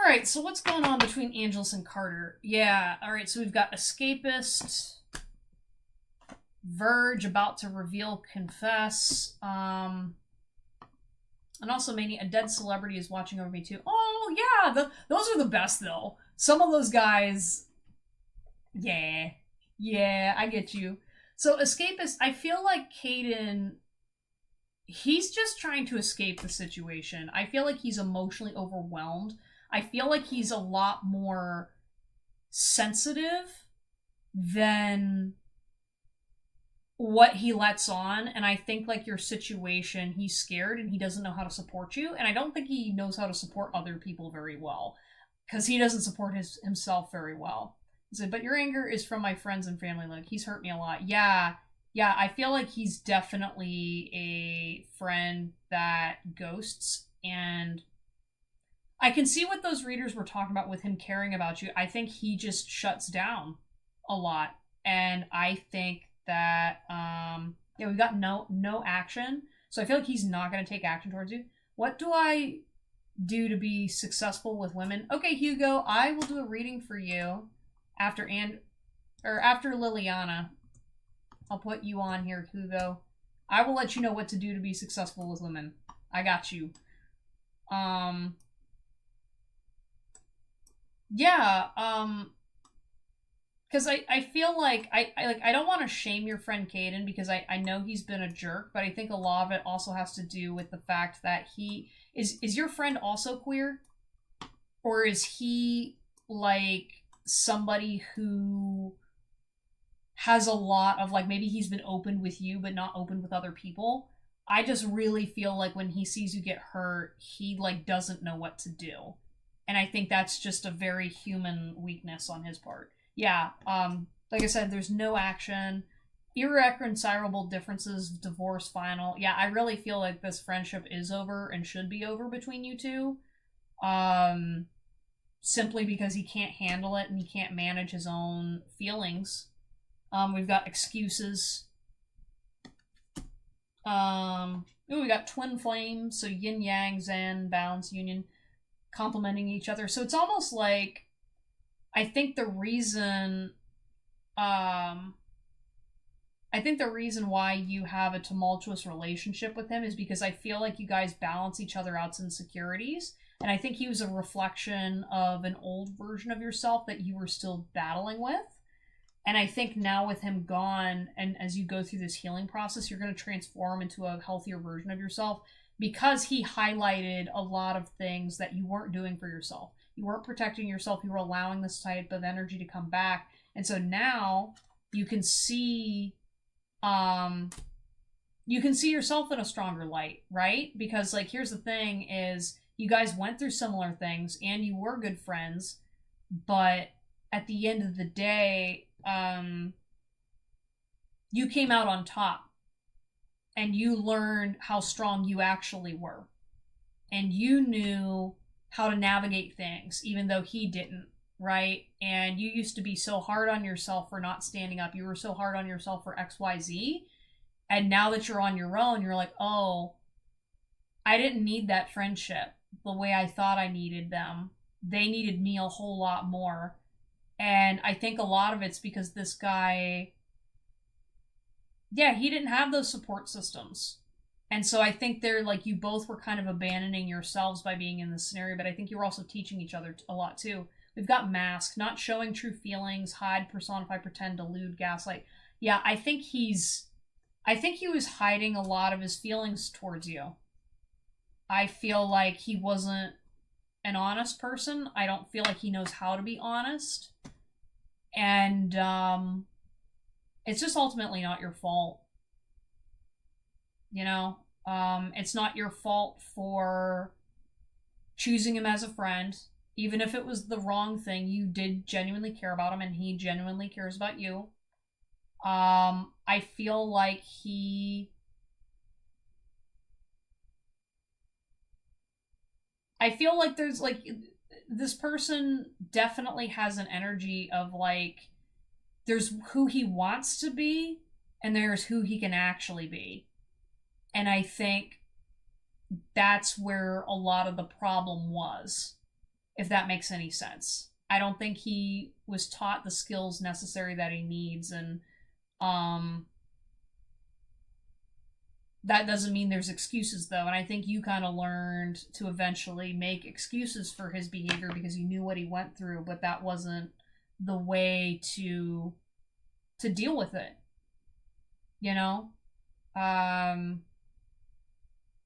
Alright, so what's going on between Angelus and Carter? Yeah, alright, so we've got Escapist, Verge, about to reveal, confess, and also Mania, a dead celebrity is watching over me too. Oh, yeah, those are the best, though. Some of those guys, yeah, I get you. So Escapist, I feel like Caden, he's just trying to escape the situation. I feel like he's emotionally overwhelmed. I feel like he's a lot more sensitive than what he lets on, and I think like your situation, he's scared and he doesn't know how to support you, and I don't think he knows how to support other people very well because he doesn't support himself very well. He said, but your anger is from my friends and family. Like, he's hurt me a lot. Yeah, I feel like he's definitely a friend that ghosts, and I can see what those readers were talking about with him caring about you. I think he just shuts down a lot, and I think that yeah, we've got no action, so I feel like he's not going to take action towards you. What do I do to be successful with women? Okay, Hugo, I will do a reading for you after after Liliana. I'll put you on here, Hugo. I will let you know what to do to be successful with women. I got you. Yeah, because I feel like I don't want to shame your friend Caden because I know he's been a jerk, but I think a lot of it also has to do with the fact that he is your friend also queer? Or is he like somebody who has a lot of like, maybe he's been open with you but not open with other people? I just really feel like when he sees you get hurt, he like doesn't know what to do. And I think that's just a very human weakness on his part. Yeah, like I said, there's no action, irreconcilable differences, divorce final. Yeah, I really feel like this friendship is over and should be over between you two. Simply because he can't handle it and he can't manage his own feelings. We've got excuses. We got twin flames, so yin yang, zen, balance, union, complementing each other. So it's almost like I think the reason why you have a tumultuous relationship with him is because I feel like you guys balance each other out's insecurities. And I think he was a reflection of an old version of yourself that you were still battling with. And I think now with him gone, and as you go through this healing process, you're going to transform into a healthier version of yourself because he highlighted a lot of things that you weren't doing for yourself. You weren't protecting yourself. You were allowing this type of energy to come back. And so now you can see yourself in a stronger light, right? Because like, here's the thing is you guys went through similar things and you were good friends, but at the end of the day, you came out on top and you learned how strong you actually were. And you knew how to navigate things, even though he didn't, right? And you used to be so hard on yourself for not standing up. You were so hard on yourself for XYZ. And now that you're on your own, you're like, oh, I didn't need that friendship. the way I thought I needed them. They needed me a whole lot more. And I think a lot of it's because this guy, yeah, he didn't have those support systems. And so I think they're like, you both were kind of abandoning yourselves by being in this scenario, but I think you were also teaching each other a lot too. We've got mask, not showing true feelings, hide, personify, pretend, delude, gaslight. Yeah, I think he was hiding a lot of his feelings towards you. I feel like he wasn't an honest person. I don't feel like he knows how to be honest. And it's just ultimately not your fault. You know? It's not your fault for choosing him as a friend. Even if it was the wrong thing, you did genuinely care about him and he genuinely cares about you. I feel like I feel like there's like this person definitely has an energy of like there's who he wants to be and there's who he can actually be. And I think that's where a lot of the problem was, if that makes any sense. I don't think he was taught the skills necessary that he needs, and um that doesn't mean there's excuses though, and I think you kind of learned to eventually make excuses for his behavior because you knew what he went through, but that wasn't the way to deal with it, you know? Um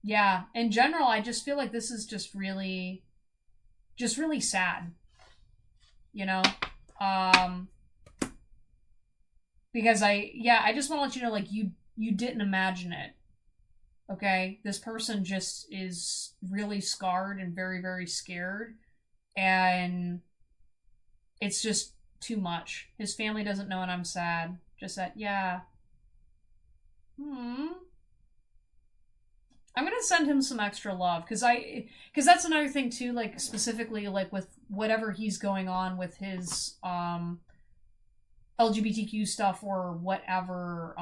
yeah, in general I just feel like this is just really sad, you know? Um because I just want to let you know like you didn't imagine it. Okay? This person just is really scarred and very very scared, and it's just too much. His family doesn't know and I'm sad. Just that, yeah. Hmm. I'm gonna send him some extra love because that's another thing too. Like specifically, like with whatever he's going on with his LGBTQ stuff or whatever.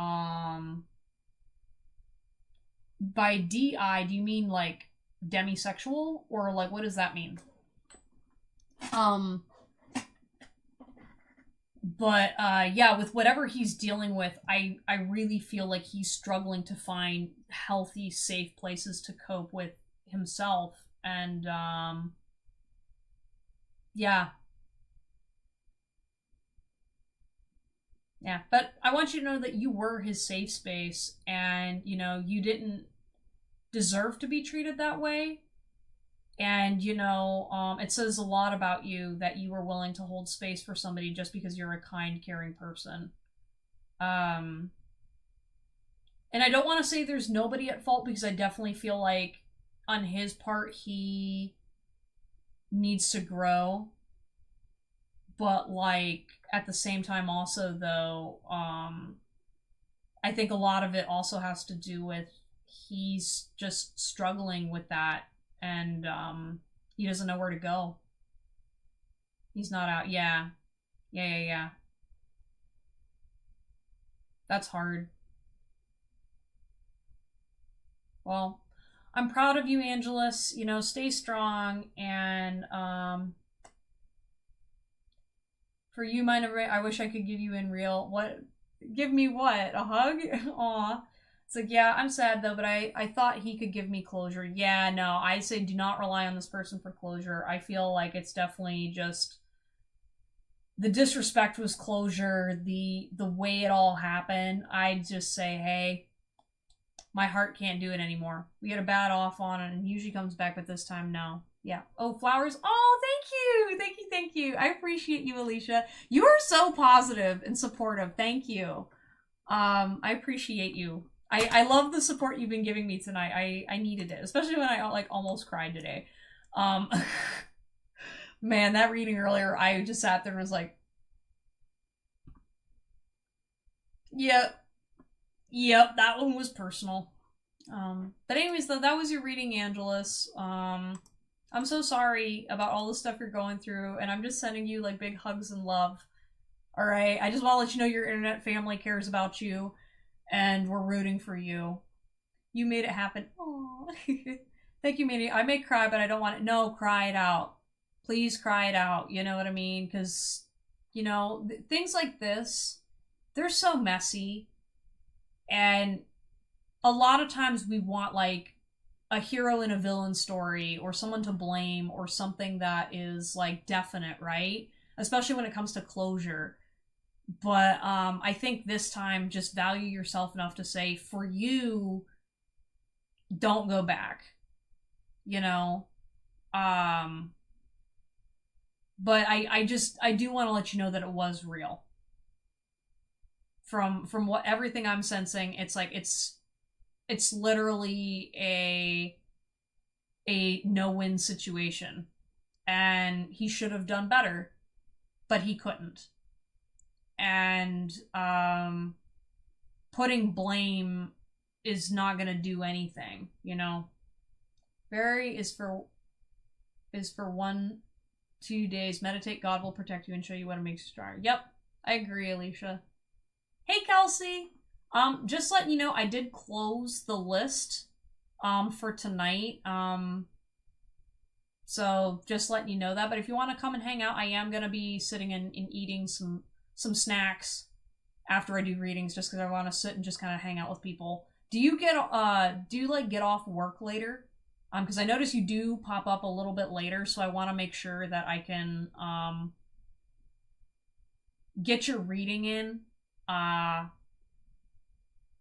By DI, do you mean like demisexual or like what does that mean? Um, but yeah, with whatever he's dealing with, I really feel like he's struggling to find healthy, safe places to cope with himself, and yeah, yeah. But I want you to know that you were his safe space, and you know you didn't deserve to be treated that way. And it says a lot about you that you were willing to hold space for somebody just because you're a kind, caring person. Um, and I don't want to say there's nobody at fault because I definitely feel like on his part he needs to grow, but like at the same time also though I think a lot of it also has to do with he's just struggling with that, and he doesn't know where to go. He's not out. Yeah. Yeah, yeah, yeah. That's hard. Well, I'm proud of you, Angelus. You know, stay strong, and for you, mine, I wish I could give you in real. What? Give me what? A hug? Aw. It's like, yeah, I'm sad though, but I thought he could give me closure. Yeah, no, I say do not rely on this person for closure. I feel like it's definitely just the disrespect was closure. The way it all happened, I'd just say, hey, my heart can't do it anymore. We get a bad off on it and usually comes back, but this time, no. Yeah. Oh, flowers. Oh, thank you. Thank you. Thank you. I appreciate you, Alicia. You are so positive and supportive. Thank you. I appreciate you. I love the support you've been giving me tonight. I needed it, especially when I like almost cried today. Um, man, that reading earlier, I just sat there and was like, yep, yep, that one was personal. But anyways, though, that was your reading, Angelus. I'm so sorry about all the stuff you're going through, and I'm just sending you like big hugs and love. All right, I just want to let you know your internet family cares about you, and we're rooting for you. You made it happen. Aww. Thank you, Mania. I may cry, but I don't want it. No, cry it out. Please cry it out. You know what I mean? Because, you know, things like this, they're so messy. And a lot of times we want, like, a hero in a villain story or someone to blame or something that is, like, definite, right? Especially when it comes to closure. But I think this time, just value yourself enough to say, for you, don't go back. You know? But I do want to let you know that it was real. From what everything I'm sensing, it's like it's literally a no-win situation. And he should have done better, but he couldn't. And putting blame is not going to do anything, you know. Fairy is for 1-2 days. Meditate, God will protect you and show you what makes you stronger. Yep, I agree, Alicia. Hey, Kelsey. Just letting you know, I did close the list for tonight. So just letting you know that. But if you want to come and hang out, I am gonna be sitting and eating some snacks after I do readings, just because I want to sit and just kind of hang out with people. Do you get off work later? Because I notice you do pop up a little bit later, so I want to make sure that I can get your reading in,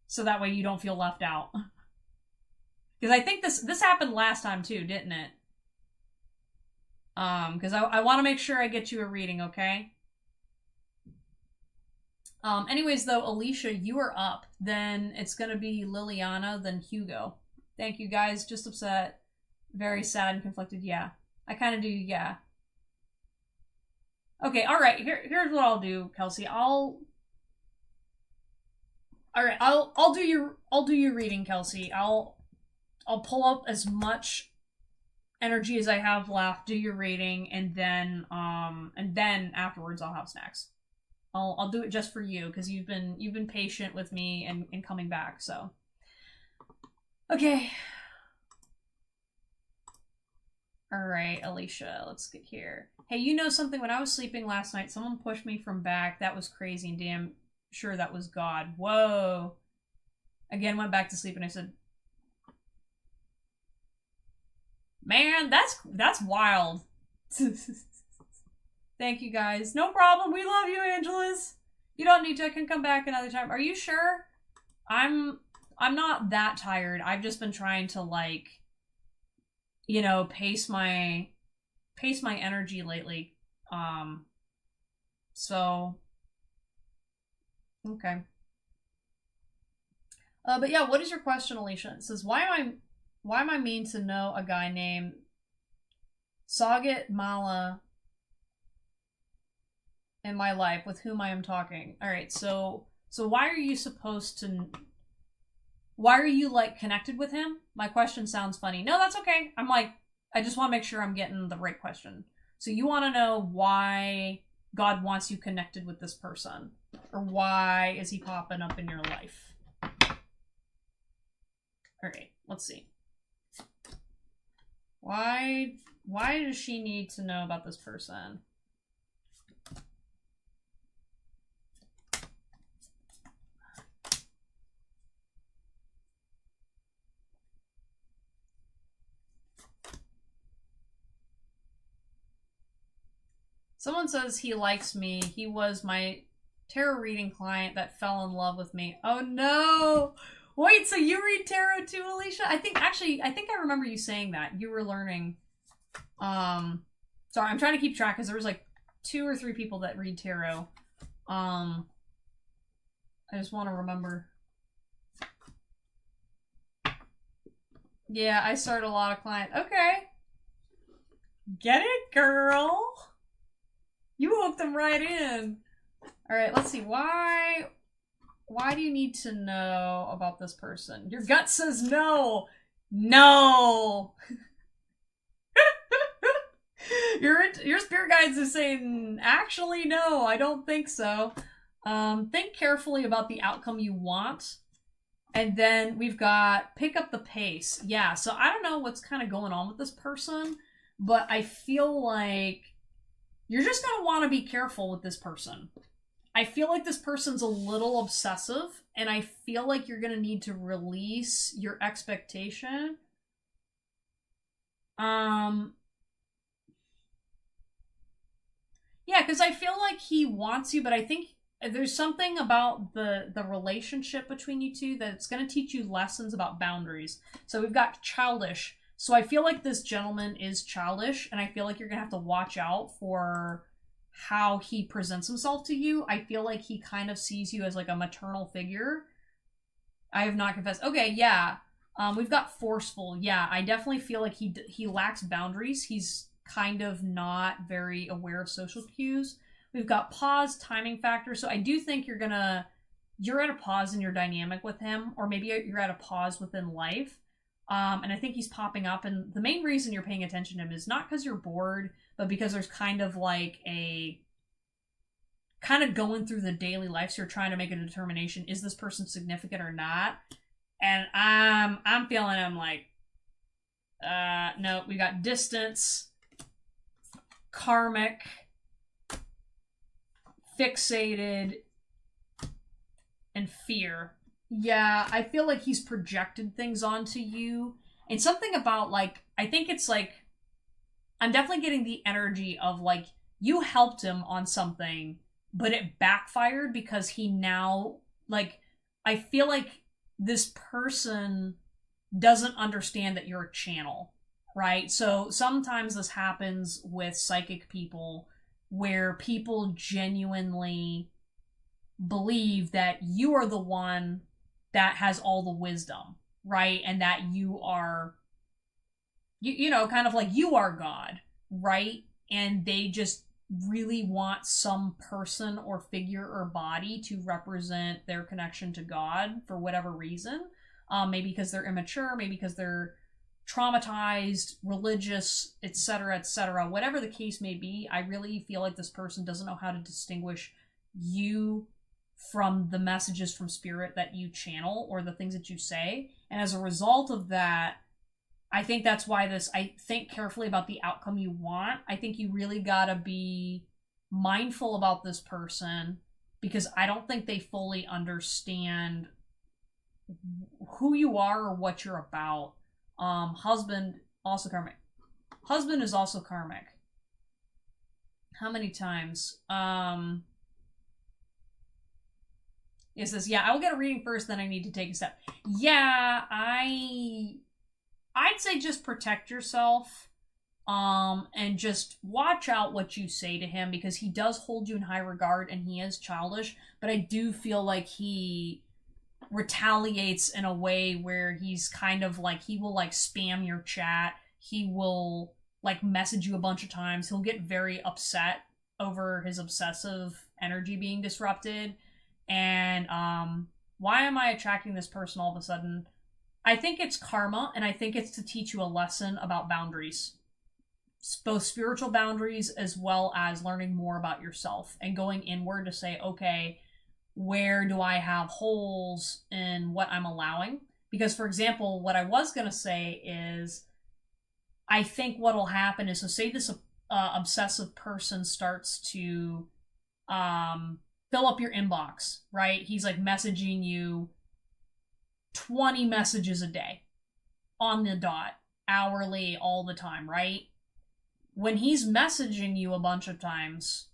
so that way you don't feel left out. Because I think this happened last time too, didn't it? Because I want to make sure I get you a reading, okay? Anyways, though, Alicia, you are up. Then it's gonna be Liliana, then Hugo. Thank you, guys. Just upset. Very sad and conflicted. Yeah. I kind of do, yeah. Okay, alright. Here's what I'll do, Kelsey. I'll do your reading, Kelsey. I'll pull up as much energy as I have left, do your reading, and then afterwards I'll have snacks. I'll do it just for you, because you've been patient with me and coming back, so. Okay. Alright, Alicia, let's get here. Hey, you know something? When I was sleeping last night, someone pushed me from back. That was crazy, and damn sure that was God. Whoa. Again, went back to sleep, and I said, man, that's wild. Thank you, guys. No problem. We love you, Angeles. You don't need to. I can come back another time. Are you sure? I'm not that tired. I've just been trying to, like, you know, pace my energy lately. So okay. But yeah, what is your question, Alicia? It says, why am I mean to know a guy named Sagat Mala in my life with whom I am talking? Alright, so why are you like connected with him? My question sounds funny. No, that's okay. I just want to make sure I'm getting the right question. So you want to know why God wants you connected with this person, or why is he popping up in your life? Alright, let's see. Why does she need to know about this person? Someone says he likes me. He was my tarot reading client that fell in love with me. Oh no! Wait, so you read tarot too, Alicia? I think I remember you saying that. You were learning. Sorry, I'm trying to keep track because there was like 2 or 3 people that read tarot. I just want to remember. Yeah, I started a lot of clients. Okay. Get it, girl? You hooked them right in. Alright, let's see. Why do you need to know about this person? Your gut says no. No. Your spirit guides are saying, actually, no, I don't think so. Think carefully about the outcome you want. And then we've got pick up the pace. Yeah, so I don't know what's kind of going on with this person, but I feel like you're just going to want to be careful with this person. I feel like this person's a little obsessive, and I feel like you're going to need to release your expectation. Yeah, because I feel like he wants you, but I think there's something about the relationship between you two that's going to teach you lessons about boundaries. So we've got childish. So I feel like this gentleman is childish, and I feel like you're going to have to watch out for how he presents himself to you. I feel like he kind of sees you as like a maternal figure. I have not confessed. Okay, yeah. We've got forceful. Yeah, I definitely feel like he lacks boundaries. He's kind of not very aware of social cues. We've got pause, timing factor. So I do think you're at a pause in your dynamic with him, or maybe you're at a pause within life. And I think he's popping up. And the main reason you're paying attention to him is not because you're bored, but because there's kind of like a kind of going through the daily life. So you're trying to make a determination: is this person significant or not? And I'm feeling I'm like, no. We got distance, karmic, fixated, and fear. Yeah, I feel like he's projected things onto you. And something about, like, I think it's like, I'm definitely getting the energy of, like, you helped him on something, but it backfired because he now, like, I feel like this person doesn't understand that you're a channel, right? So sometimes this happens with psychic people where people genuinely believe that you are the one that has all the wisdom, right? And that you are, you know, kind of like you are God, right? And they just really want some person or figure or body to represent their connection to God for whatever reason. Maybe because they're immature, maybe because they're traumatized, religious, etc., etc. Whatever the case may be, I really feel like this person doesn't know how to distinguish you from the messages from spirit that you channel or the things that you say. And as a result of that, I think that's why I think carefully about the outcome you want. I think you really gotta be mindful about this person because I don't think they fully understand who you are or what you're about. Husband, also karmic. Husband is also karmic. How many times? It says, yeah, I will get a reading first, then I need to take a step. Yeah, I'd say just protect yourself. And just watch out what you say to him because he does hold you in high regard and he is childish, but I do feel like he retaliates in a way where he's kind of like, he will like spam your chat, he will like message you a bunch of times, he'll get very upset over his obsessive energy being disrupted. And why am I attracting this person all of a sudden? I think it's karma, and I think it's to teach you a lesson about boundaries, both spiritual boundaries as well as learning more about yourself and going inward to say, okay, where do I have holes in what I'm allowing? Because, for example, what I was going to say is, I think what'll happen is, so say this obsessive person starts to fill up your inbox, right? He's like messaging you 20 messages a day on the dot, hourly, all the time, right? When he's messaging you a bunch of times,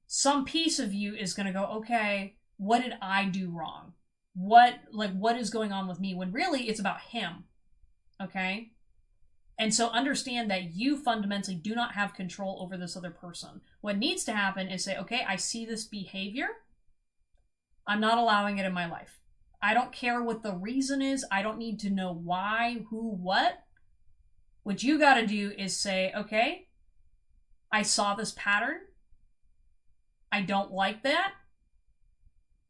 some piece of you is going to go, okay, what did I do wrong? What is going on with me? When really it's about him. Okay? And so understand that you fundamentally do not have control over this other person. What needs to happen is say, okay, I see this behavior. I'm not allowing it in my life. I don't care what the reason is. I don't need to know why, who, what. What you got to do is say, okay, I saw this pattern. I don't like that.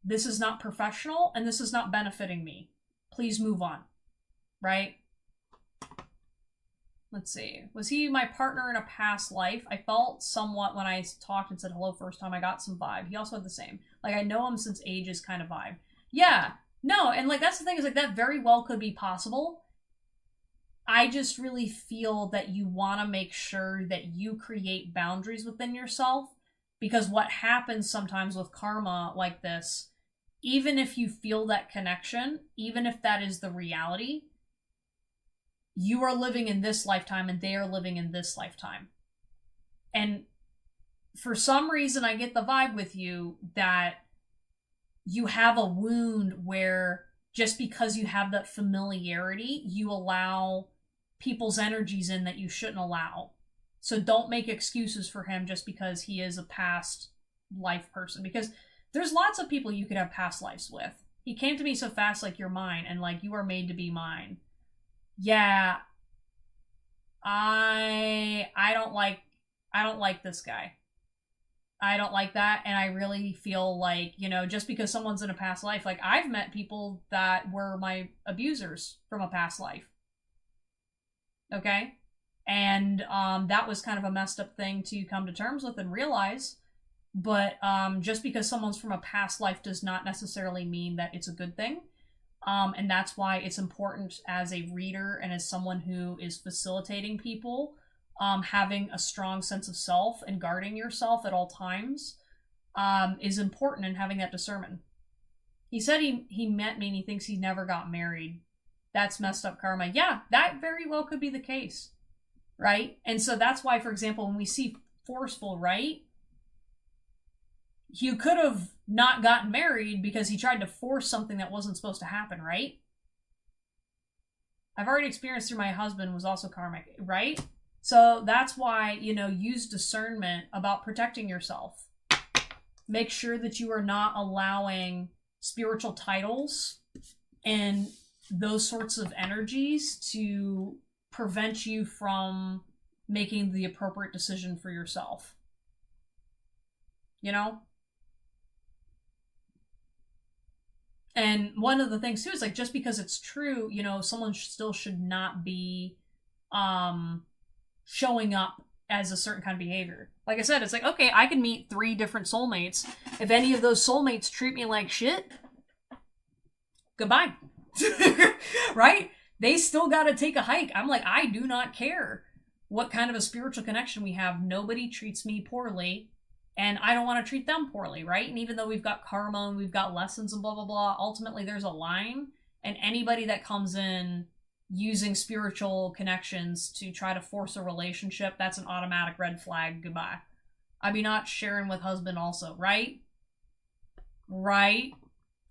This is not professional and this is not benefiting me. Please move on. Right? Let's see. Was he my partner in a past life? I felt somewhat when I talked and said hello first time. I got some vibe. He also had the same. Like, I know him since ages kind of vibe. Yeah. No, and like that's the thing is like that very well could be possible. I just really feel that you want to make sure that you create boundaries within yourself because what happens sometimes with karma like this, even if you feel that connection, even if that is the reality, you are living in this lifetime and they are living in this lifetime. And for some reason, I get the vibe with you that you have a wound where just because you have that familiarity, you allow people's energies in that you shouldn't allow. So don't make excuses for him just because he is a past life person. Because there's lots of people you could have past lives with. He came to me so fast, like, you're mine, and like, you are made to be mine. Yeah, I don't like this guy. I don't like that, and I really feel like, you know, just because someone's in a past life, like, I've met people that were my abusers from a past life. Okay? And that was kind of a messed up thing to come to terms with and realize. But just because someone's from a past life does not necessarily mean that it's a good thing. And that's why it's important as a reader and as someone who is facilitating people, having a strong sense of self and guarding yourself at all times is important, and having that discernment. He said he met me and he thinks he never got married. That's messed up karma. Yeah, that very well could be the case, right? And so that's why, for example, when we see forceful, right? You could have not gotten married because he tried to force something that wasn't supposed to happen, right? I've already experienced through my husband was also karmic, right? So that's why, you know, use discernment about protecting yourself. Make sure that you are not allowing spiritual titles and those sorts of energies to prevent you from making the appropriate decision for yourself. You know? And one of the things too is like, just because it's true, you know, someone still should not be showing up as a certain kind of behavior. Like I said, it's like, okay, I can meet 3 different soulmates. If any of those soulmates treat me like shit, goodbye. Right? They still got to take a hike. I'm like, I do not care what kind of a spiritual connection we have. Nobody treats me poorly, and I don't want to treat them poorly, right? And even though we've got karma and we've got lessons and blah, blah, blah, ultimately there's a line, and anybody that comes in using spiritual connections to try to force a relationship, that's an automatic red flag. Goodbye. I be not sharing with husband also, right? Right?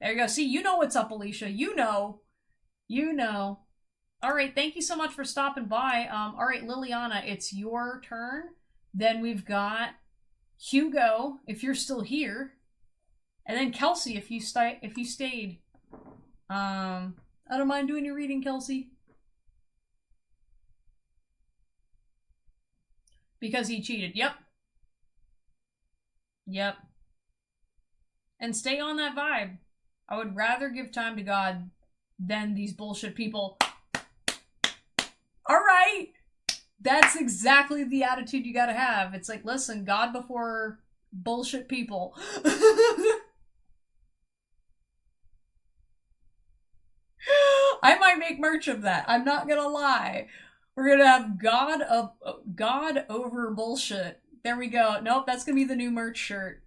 There you go. See, you know what's up, Alicia. You know. You know. All right, thank you so much for stopping by. All right, Liliana, it's your turn. Then we've got Hugo, if you're still here, and then Kelsey, if you stayed. I don't mind doing your reading, Kelsey, because he cheated. Yep. Yep. And stay on that vibe. I would rather give time to God than these bullshit people. All right. That's exactly the attitude you gotta have. It's like, listen, God before bullshit people. I might make merch of that. I'm not gonna lie. We're gonna have God over bullshit. There we go. Nope, that's gonna be the new merch shirt.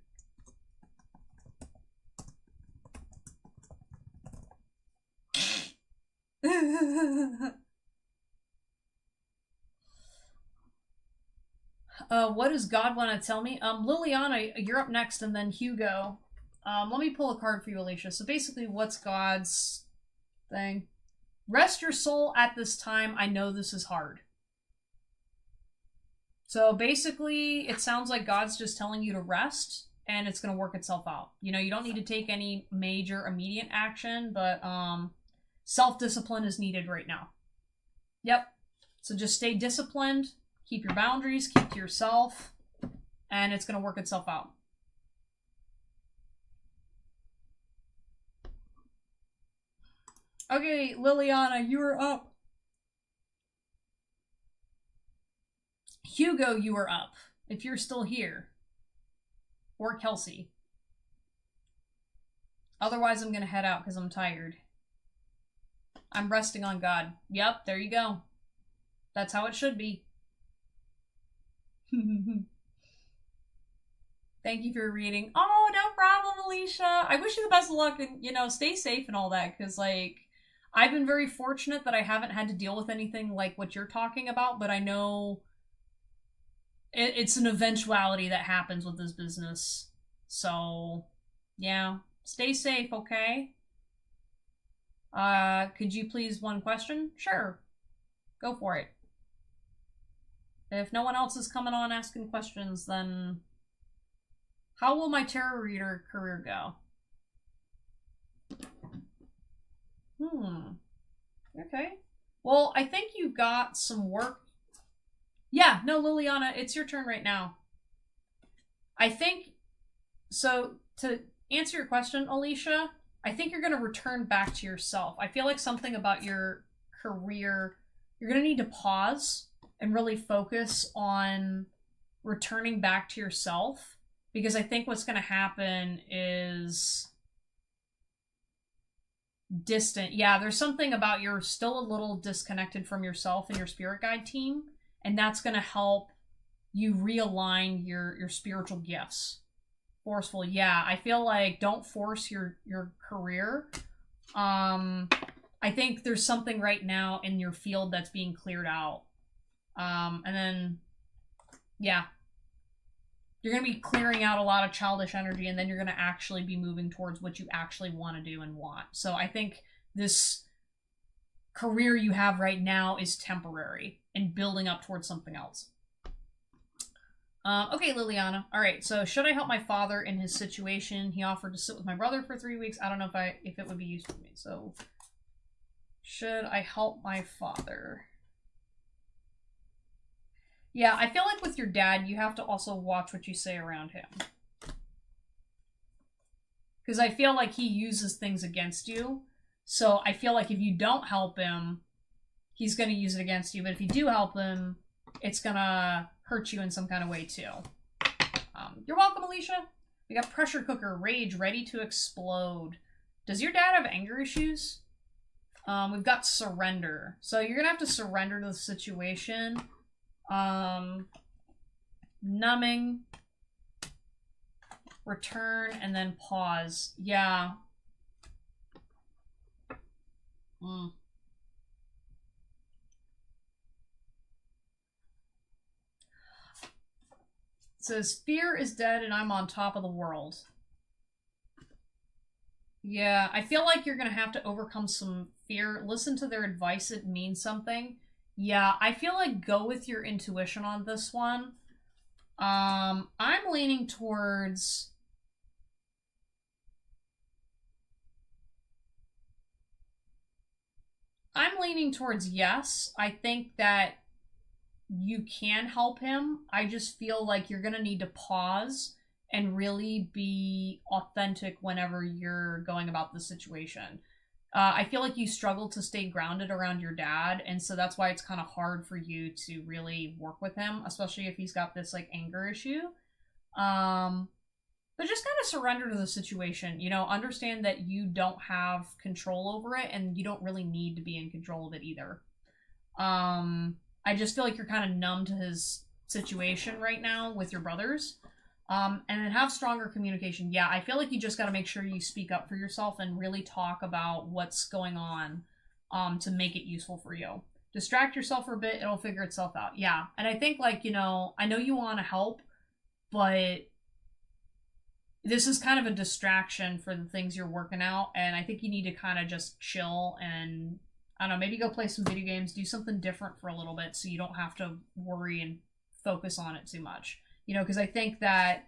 What does God want to tell me? Liliana, you're up next, and then Hugo. Let me pull a card for you, Alicia. So basically, what's God's thing? Rest your soul at this time. I know this is hard. So basically, it sounds like God's just telling you to rest, and it's going to work itself out. You know, you don't need to take any major immediate action, but self-discipline is needed right now. Yep. So just stay disciplined, keep your boundaries, keep to yourself, and it's going to work itself out. Okay, Liliana, you are up. Hugo, you are up, if you're still here. Or Kelsey. Otherwise, I'm gonna head out because I'm tired. I'm resting on God. Yep, there you go. That's how it should be. Thank you for reading. Oh, no problem, Alicia. I wish you the best of luck and, stay safe and all that, because, like, I've been very fortunate that I haven't had to deal with anything like what you're talking about, but I know it's an eventuality that happens with this business. So, yeah. Stay safe, okay? Could you please one question? Sure. Go for it. If no one else is coming on asking questions, then how will my tarot reader career go? Okay. Well, I think you got some work. Yeah, no, Liliana, it's your turn right now. I think, so to answer your question, Alicia, I think you're going to return back to yourself. I feel like something about your career, you're going to need to pause and really focus on returning back to yourself, because I think what's going to happen is distant. Yeah, there's something about you're still a little disconnected from yourself and your spirit guide team, and that's going to help you realign your spiritual gifts. Forceful. Yeah, I feel like don't force your career. I think there's something right now in your field that's being cleared out. And then yeah, you're going to be clearing out a lot of childish energy, and then you're going to actually be moving towards what you actually want to do and want. So I think this career you have right now is temporary and building up towards something else. Okay, Liliana. All right, so should I help my father in his situation? He offered to sit with my brother for 3 weeks. I don't know if it would be useful to me. So should I help my father? Yeah, I feel like with your dad, you have to also watch what you say around him. Because I feel like he uses things against you. So I feel like if you don't help him, he's going to use it against you. But if you do help him, it's going to hurt you in some kind of way too. You're welcome, Alicia. We got pressure cooker, rage, ready to explode. Does your dad have anger issues? We've got surrender. So you're going to have to surrender to the situation. Numbing, return, and then pause. Yeah. It says, fear is dead and I'm on top of the world. Yeah, I feel like you're going to have to overcome some fear. Listen to their advice. It means something. Yeah, I feel like go with your intuition on this one. I'm leaning towards... yes. I think that you can help him. I just feel like you're going to need to pause and really be authentic whenever you're going about the situation. I feel like you struggle to stay grounded around your dad, and so that's why it's kind of hard for you to really work with him, especially if he's got this like anger issue. But just kind of surrender to the situation. Understand that you don't have control over it, and you don't really need to be in control of it either. I just feel like you're kind of numb to his situation right now with your brothers. And then have stronger communication. Yeah, I feel like you just got to make sure you speak up for yourself and really talk about what's going on to make it useful for you. Distract yourself for a bit, it'll figure itself out. Yeah, and I think, like, I know you want to help, but this is kind of a distraction for the things you're working out, and I think you need to kind of just chill and, I don't know, maybe go play some video games, do something different for a little bit so you don't have to worry and focus on it too much. Because I think that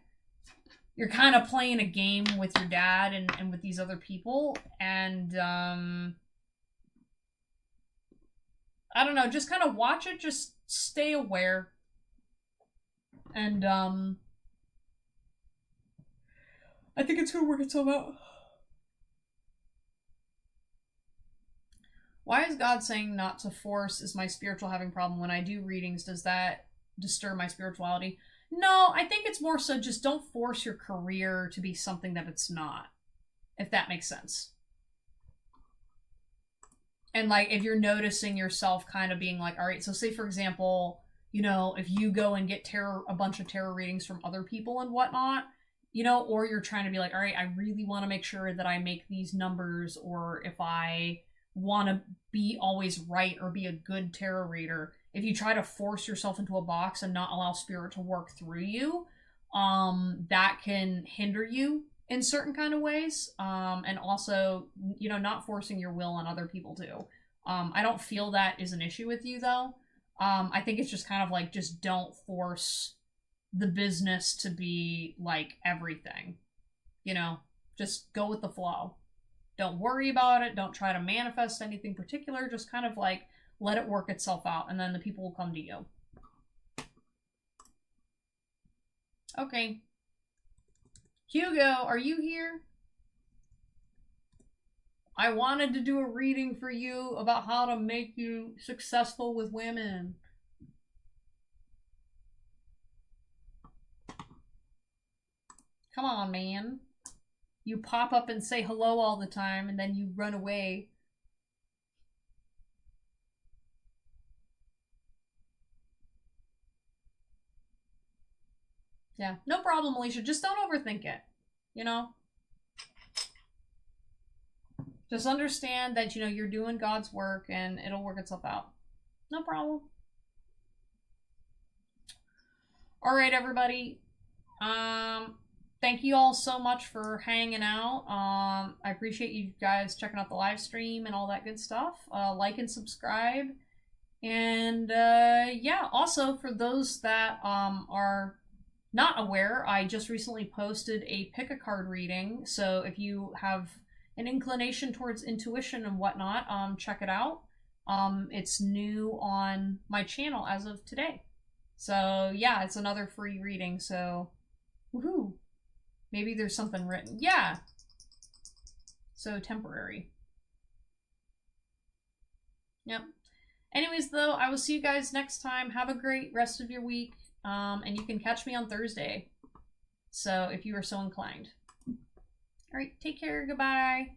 you're kind of playing a game with your dad and with these other people, and I don't know, just kind of watch it, just stay aware, and I think it's gonna work itself out. Why is God saying not to force? Is my spiritual having problem when I do readings? Does that disturb my spirituality? No, I think it's more so just don't force your career to be something that it's not. if that makes sense. And like, if you're noticing yourself kind of being like, all right, so say for example, you know, if you go and get a bunch of tarot readings from other people and whatnot, you know, or you're trying to be like, all right, I really want to make sure that I make these numbers, or if I want to be always right or be a good tarot reader, if you try to force yourself into a box and not allow spirit to work through you, that can hinder you in certain kind of ways. And also, you know, not forcing your will on other people too. I don't feel that is an issue with you though. I think it's just kind of like, just don't force the business to be like everything, you know, just go with the flow. Don't worry about it. Don't try to manifest anything particular. Just kind of like let it work itself out, and then the people will come to you. Okay. Hugo, are you here? I wanted to do a reading for you about how to make you successful with women. Come on, man. You pop up and say hello all the time, and then you run away. Yeah, no problem, Alicia. Just don't overthink it, you know? Just understand that, you know, you're doing God's work and it'll work itself out. No problem. All right, everybody. Thank you all so much for hanging out. I appreciate you guys checking out the live stream and all that good stuff. Like and subscribe. And yeah, also for those that are not aware, I just recently posted a pick a card reading. So if you have an inclination towards intuition and whatnot, check it out. It's new on my channel as of today. So yeah, it's another free reading. So woohoo. Maybe there's something written. Yeah. So temporary. Yep. Anyways, though, I will see you guys next time. Have a great rest of your week. And you can catch me on Thursday. So if you are so inclined. All right, take care. Goodbye.